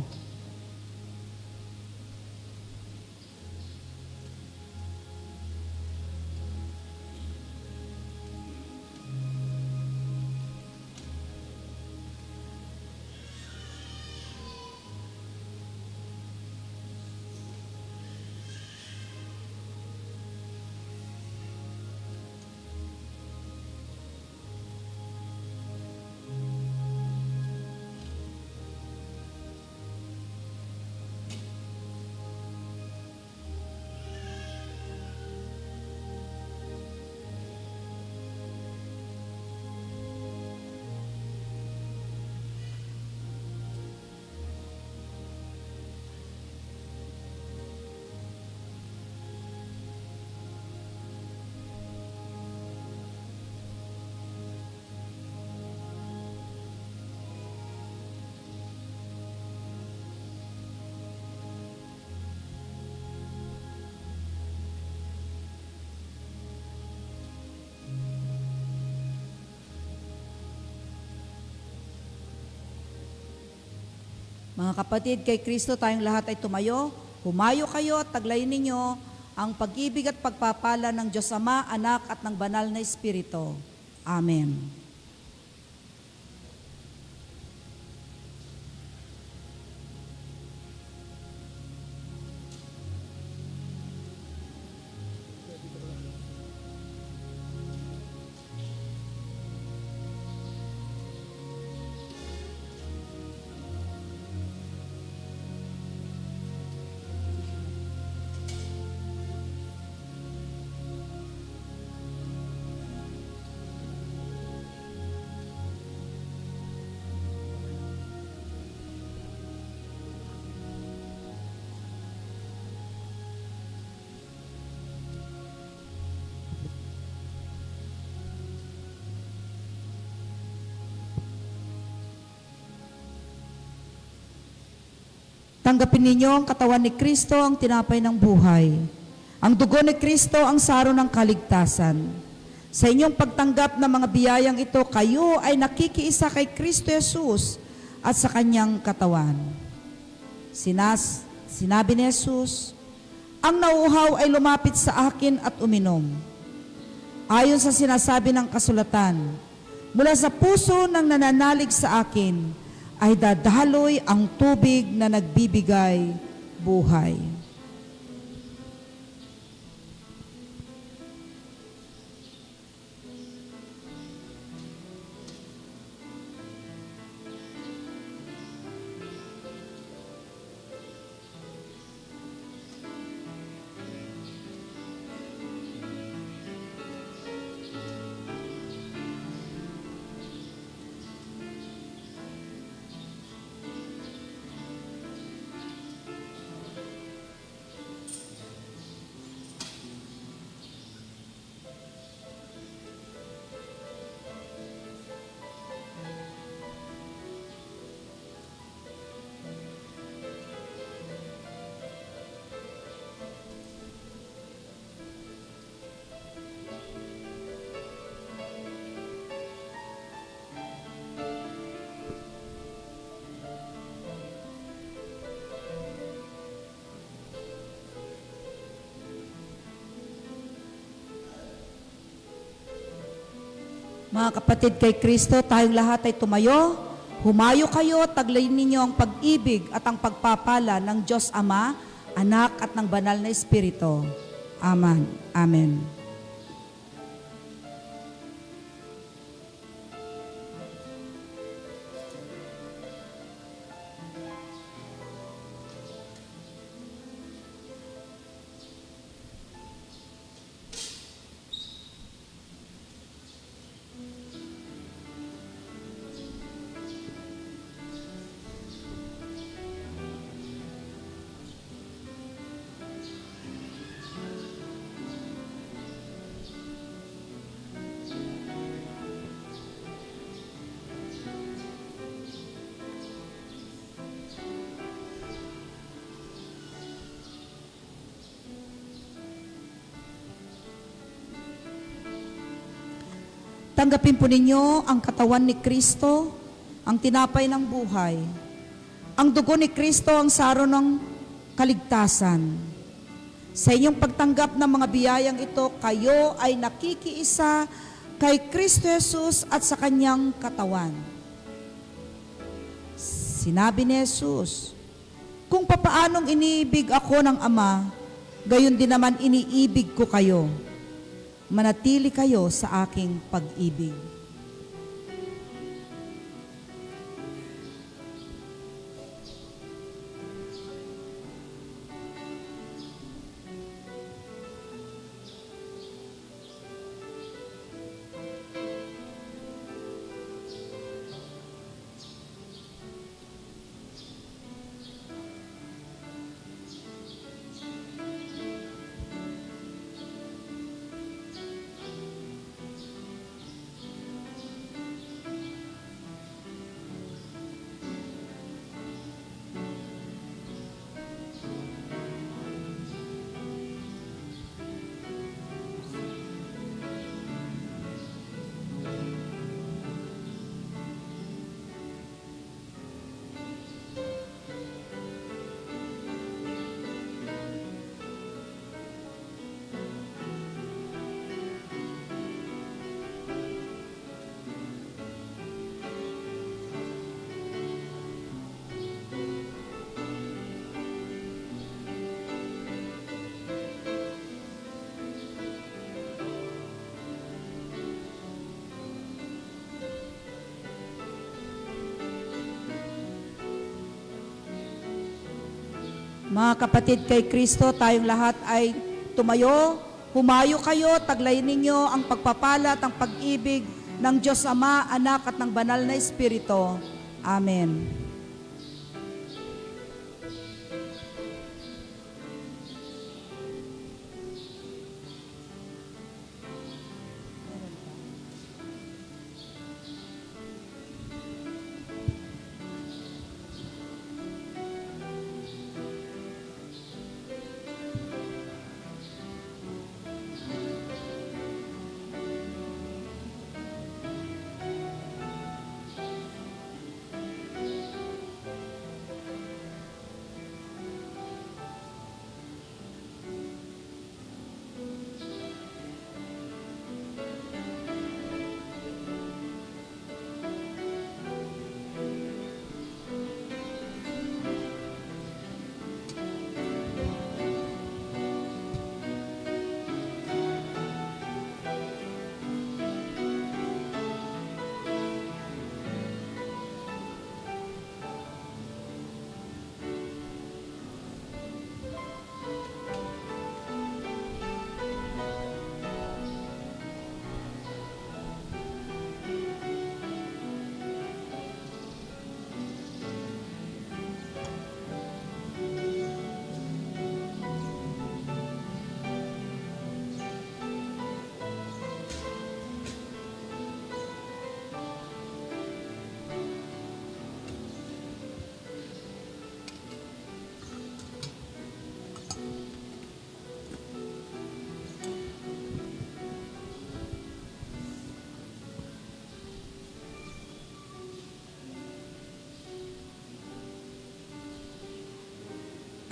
[SPEAKER 2] Mga kapatid, kay Kristo tayong lahat ay tumayo. Humayo kayo at taglayin ninyo ang pag-ibig at pagpapala ng Diyos Ama, Anak at ng Banal na Espiritu. Amen. Tanggapin ninyo ang katawan ni Kristo, ang tinapay ng buhay. Ang dugo ni Kristo, ang saro ng kaligtasan. Sa inyong pagtanggap ng mga biyayang ito, kayo ay nakikiisa kay Kristo Jesus at sa kanyang katawan. Sinabi ni Jesus, ang nauuhaw ay lumapit sa akin at uminom. Ayon sa sinasabi ng kasulatan, mula sa puso ng nananalig sa akin, ay dadaloy ang tubig na nagbibigay buhay. Mga kapatid, kay Kristo tayong lahat ay tumayo. Humayo kayo, taglayin ninyo ang pag-ibig at ang pagpapala ng Diyos Ama, Anak at ng Banal na Espiritu. Amen. Amen. Tanggapin po ninyo ang katawan ni Kristo, ang tinapay ng buhay. Ang dugo ni Kristo, ang saro ng kaligtasan. Sa inyong pagtanggap ng mga biyayang ito, kayo ay nakikiisa kay Kristo Jesus at sa kanyang katawan. Sinabi ni Jesus, kung papaanong iniibig ako ng Ama, gayon din naman iniibig ko kayo. Manatili kayo sa aking pag-ibig. Mga kapatid kay Kristo, tayong lahat ay tumayo, humayo kayo, taglayin ninyo ang pagpapala at ang pag-ibig ng Diyos Ama, Anak at ng Banal na Espiritu. Amen.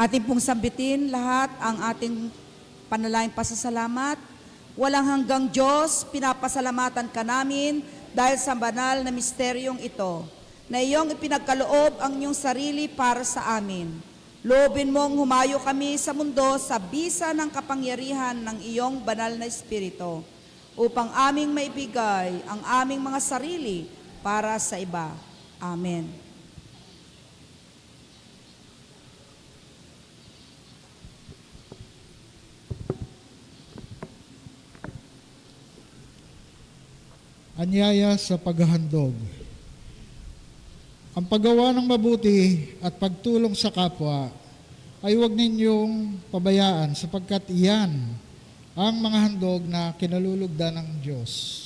[SPEAKER 2] Ating pong sambitin lahat ang ating panalangin pasasalamat. Walang hanggang Diyos, pinapasalamatan ka namin dahil sa banal na misteryong ito, na iyong ipinagkaloob ang iyong sarili para sa amin. Loobin mong humayo kami sa mundo sa bisa ng kapangyarihan ng iyong banal na Espiritu, upang aming maibigay ang aming mga sarili para sa iba. Amen.
[SPEAKER 1] Anyaya sa paghahandog. Ang paggawa ng mabuti at pagtulong sa kapwa ay huwag ninyong pabayaan sapagkat iyan ang mga handog na kinalulugdan ng Diyos.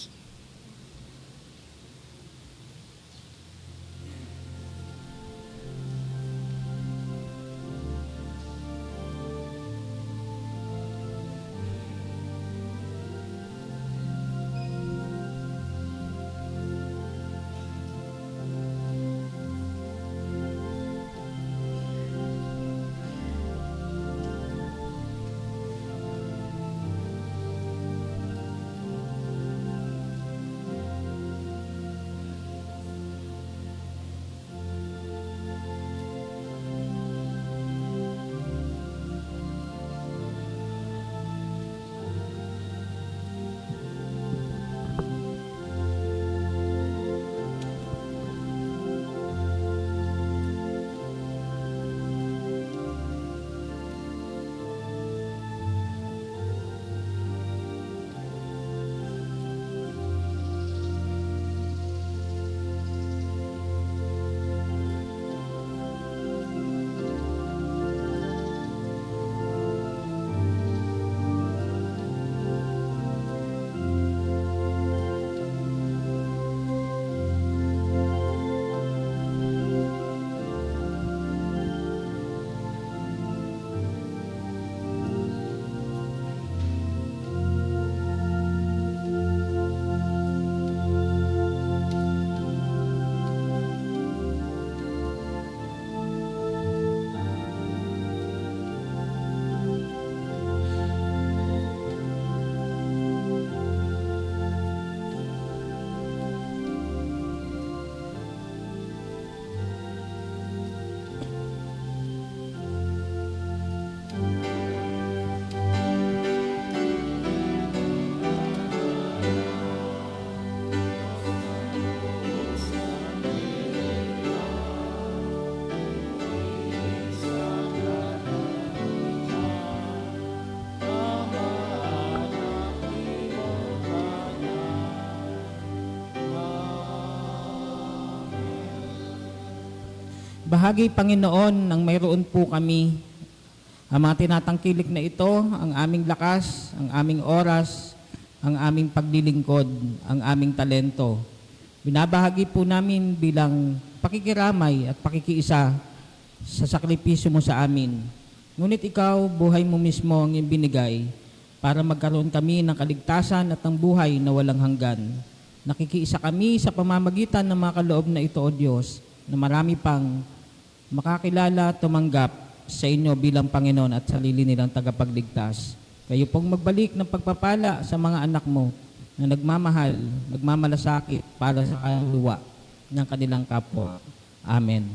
[SPEAKER 4] Bahagi, Panginoon, ng mayroon po kami. Ang mga tinatangkilik na ito, ang aming lakas, ang aming oras, ang aming paglilingkod, ang aming talento. Binabahagi po namin bilang pakikiramay at pakikiisa sa sakripisyo mo sa amin. Ngunit ikaw, buhay mo mismo ang iyong binigay para magkaroon kami ng kaligtasan at ng buhay na walang hanggan. Nakikiisa kami sa pamamagitan ng mga kaloob na ito, O Diyos, na marami pang makakilala, tumanggap sa inyo bilang Panginoon at sarili nilang tagapagligtas. Kayo pong magbalik ng pagpapala sa mga anak mo na nagmamahal, nagmamalasakit para sa kaluluwa ng kanilang kapwa. Amen.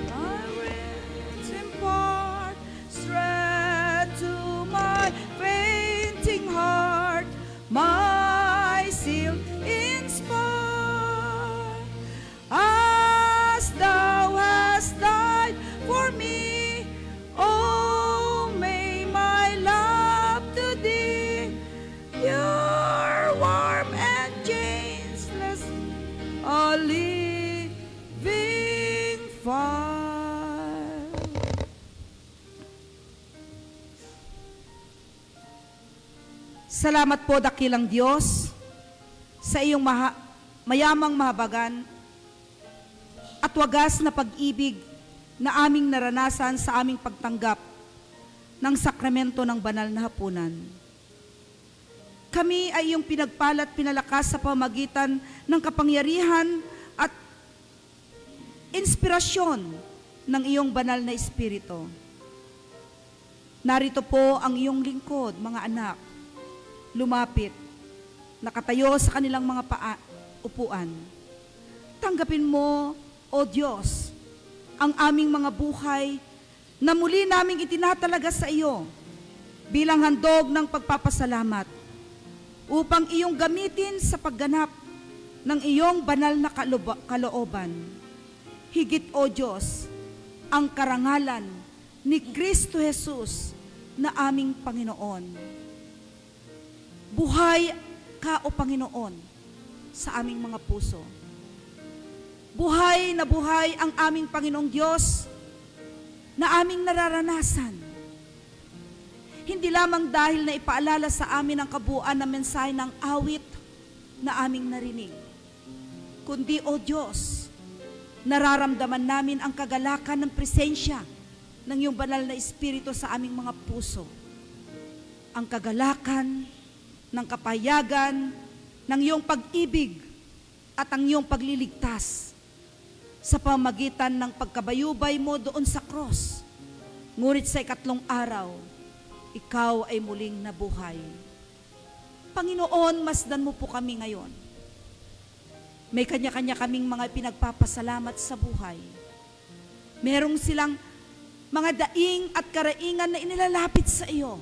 [SPEAKER 2] I will impart strength to my fainting heart, my zeal inspire. As thou hast died for me, oh, may my love to thee, your warm and changeless, a living fire. Salamat po, dakilang Diyos, sa iyong mayamang mahabagan at wagas na pag-ibig na aming naranasan sa aming pagtanggap ng sakramento ng banal na hapunan. Kami ay iyong pinagpala at pinalakas sa pamamagitan ng kapangyarihan at inspirasyon ng iyong banal na Espiritu. Narito po ang iyong lingkod, mga anak, lumapit, nakatayo sa kanilang mga upuan. Tanggapin mo, O Diyos, ang aming mga buhay na muli naming itinatalaga sa iyo bilang handog ng pagpapasalamat upang iyong gamitin sa pagganap ng iyong banal na kalooban. Higit, O Diyos, ang karangalan ni Kristo Jesus na aming Panginoon. Buhay ka, O Panginoon, sa aming mga puso. Buhay na buhay ang aming Panginoong Diyos na aming nararanasan. Hindi lamang dahil na ipaalala sa amin ang kabuuan ng mensahe ng awit na aming narinig, kundi, O Diyos, nararamdaman namin ang kagalakan ng presensya ng iyong banal na Espiritu sa aming mga puso. Ang kagalakan ng kapayagan, ng iyong pag-ibig at ang iyong pagliligtas sa pamagitan ng pagkabayubay mo doon sa cross. Ngunit sa ikatlong araw, ikaw ay muling nabuhay. Panginoon, masdan mo po kami ngayon. May kanya-kanya kaming mga pinagpapasalamat sa buhay. Merong silang mga daing at karaingan na inilalapit sa iyo.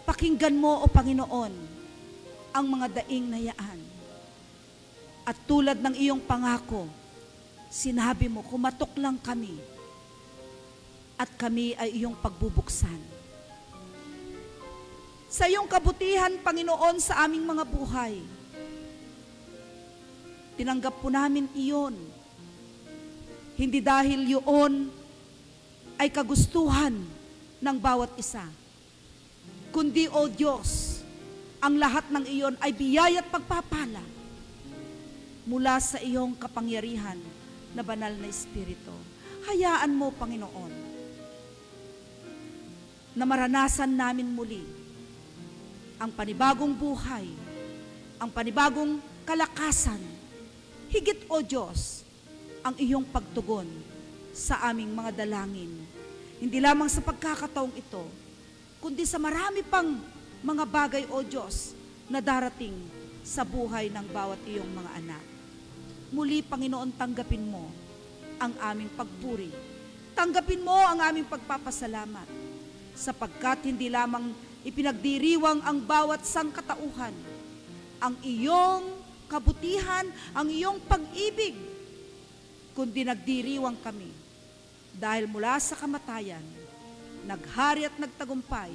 [SPEAKER 2] Pakinggan mo, O Panginoon, ang mga daing na yaan. At tulad ng iyong pangako, sinabi mo, kumatok lang kami at kami ay iyong pagbubuksan. Sa iyong kabutihan, Panginoon, sa aming mga buhay, Tinanggap po namin iyon. Hindi dahil yun ay kagustuhan ng bawat isa, kundi, O Diyos, ang lahat ng iyon ay biyaya at pagpapala mula sa iyong kapangyarihan na banal na Espiritu. Hayaan mo, Panginoon, na maranasan namin muli ang panibagong buhay, ang panibagong kalakasan. Higit, O Diyos, ang iyong pagtugon sa aming mga dalangin. Hindi lamang sa pagkakataong ito, kundi sa marami pang mga bagay, O Diyos, na darating sa buhay ng bawat iyong mga anak. Muli, Panginoon, tanggapin mo ang aming pagpuri. Tanggapin mo ang aming pagpapasalamat, sapagkat hindi lamang ipinagdiriwang ang bawat sangkatauhan, ang iyong kabutihan, ang iyong pag-ibig, kundi nagdiriwang kami dahil mula sa kamatayan, naghari at nagtagumpay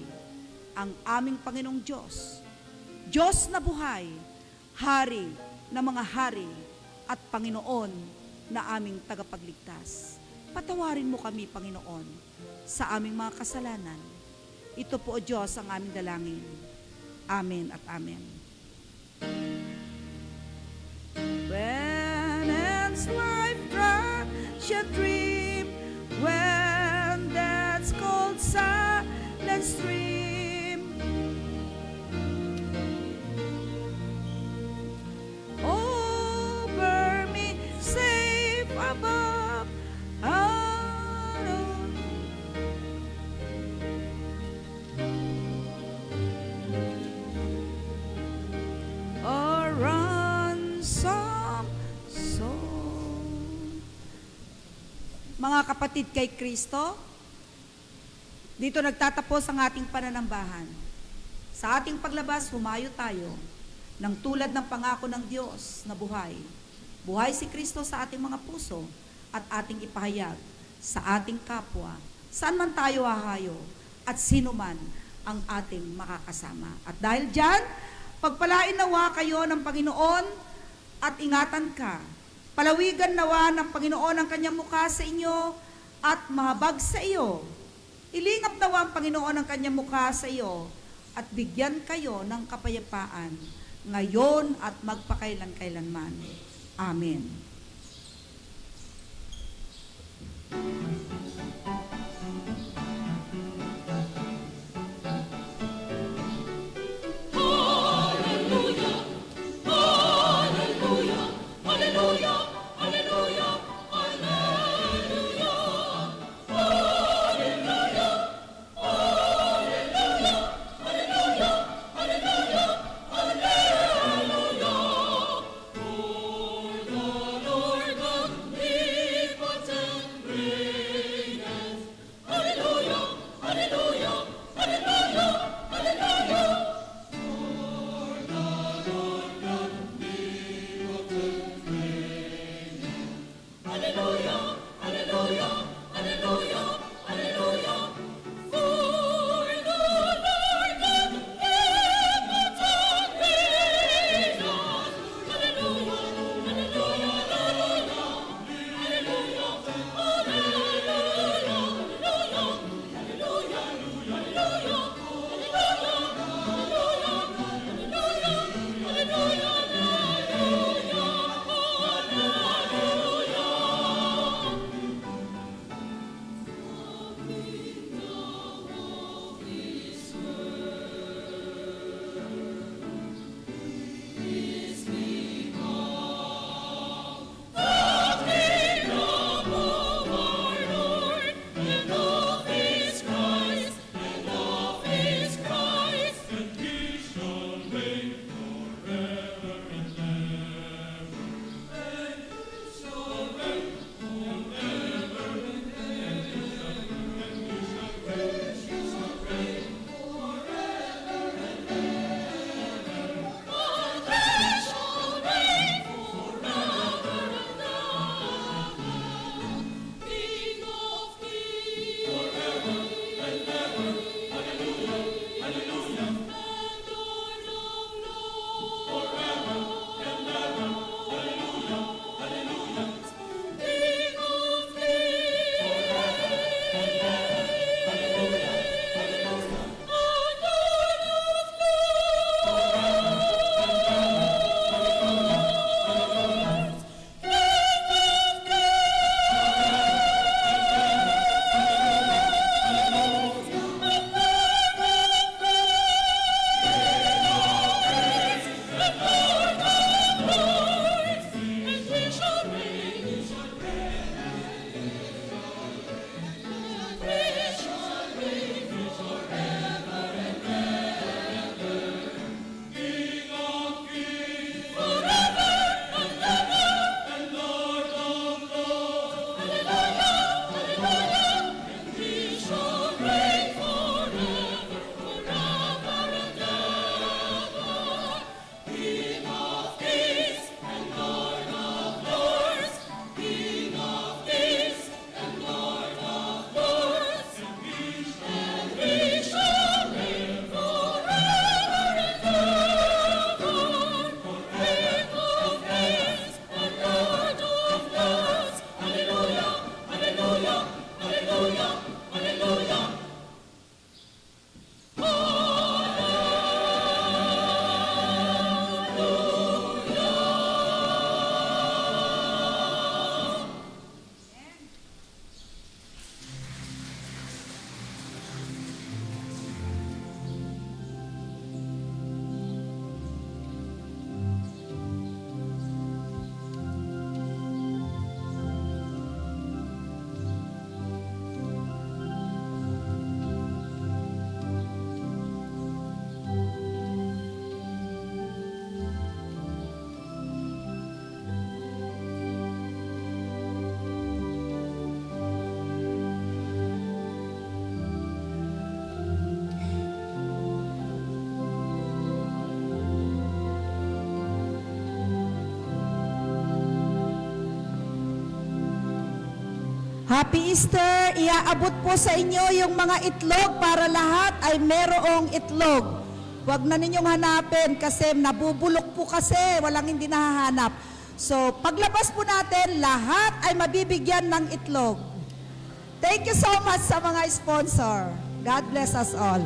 [SPEAKER 2] ang aming Panginoong Diyos, Diyos na buhay, Hari na mga hari, at Panginoon na aming tagapagligtas. Patawarin mo kami, Panginoon, sa aming mga kasalanan. Ito po, O Diyos, ang aming dalangin. Amen at amen. When ends life such a dream, when that's called silent stream, over me safe above, a ransom song. Mga kapatid kay Kristo, dito nagtatapos ang ating pananambahan. Sa ating paglabas, humayo tayo ng tulad ng pangako ng Diyos na buhay. Buhay si Kristo sa ating mga puso at ating ipahayag sa ating kapwa, saan man tayo hahayo at sino man ang ating makakasama. At dahil dyan, pagpalain nawa kayo ng Panginoon at ingatan ka. Palawigan nawa ng Panginoon ang kanyang mukha sa inyo at mahabag sa iyo. Ilingap nawa ang Panginoon ang kanyang mukha sa iyo at bigyan kayo ng kapayapaan ngayon at magpakailan-kailanman. Amen.
[SPEAKER 6] Hallelujah, hallelujah, hallelujah, hallelujah, hallelujah. Hallelujah, hallelujah, hallelujah, hallelujah, hallelujah. For the
[SPEAKER 2] Happy Easter! Iaabot po sa inyo yung mga itlog para lahat ay merong itlog. Huwag na ninyong hanapin kasi nabubulok po kasi, walang hindi nahahanap. So, paglabas po natin, lahat ay mabibigyan ng itlog. Thank you so much sa mga sponsor. God bless us all.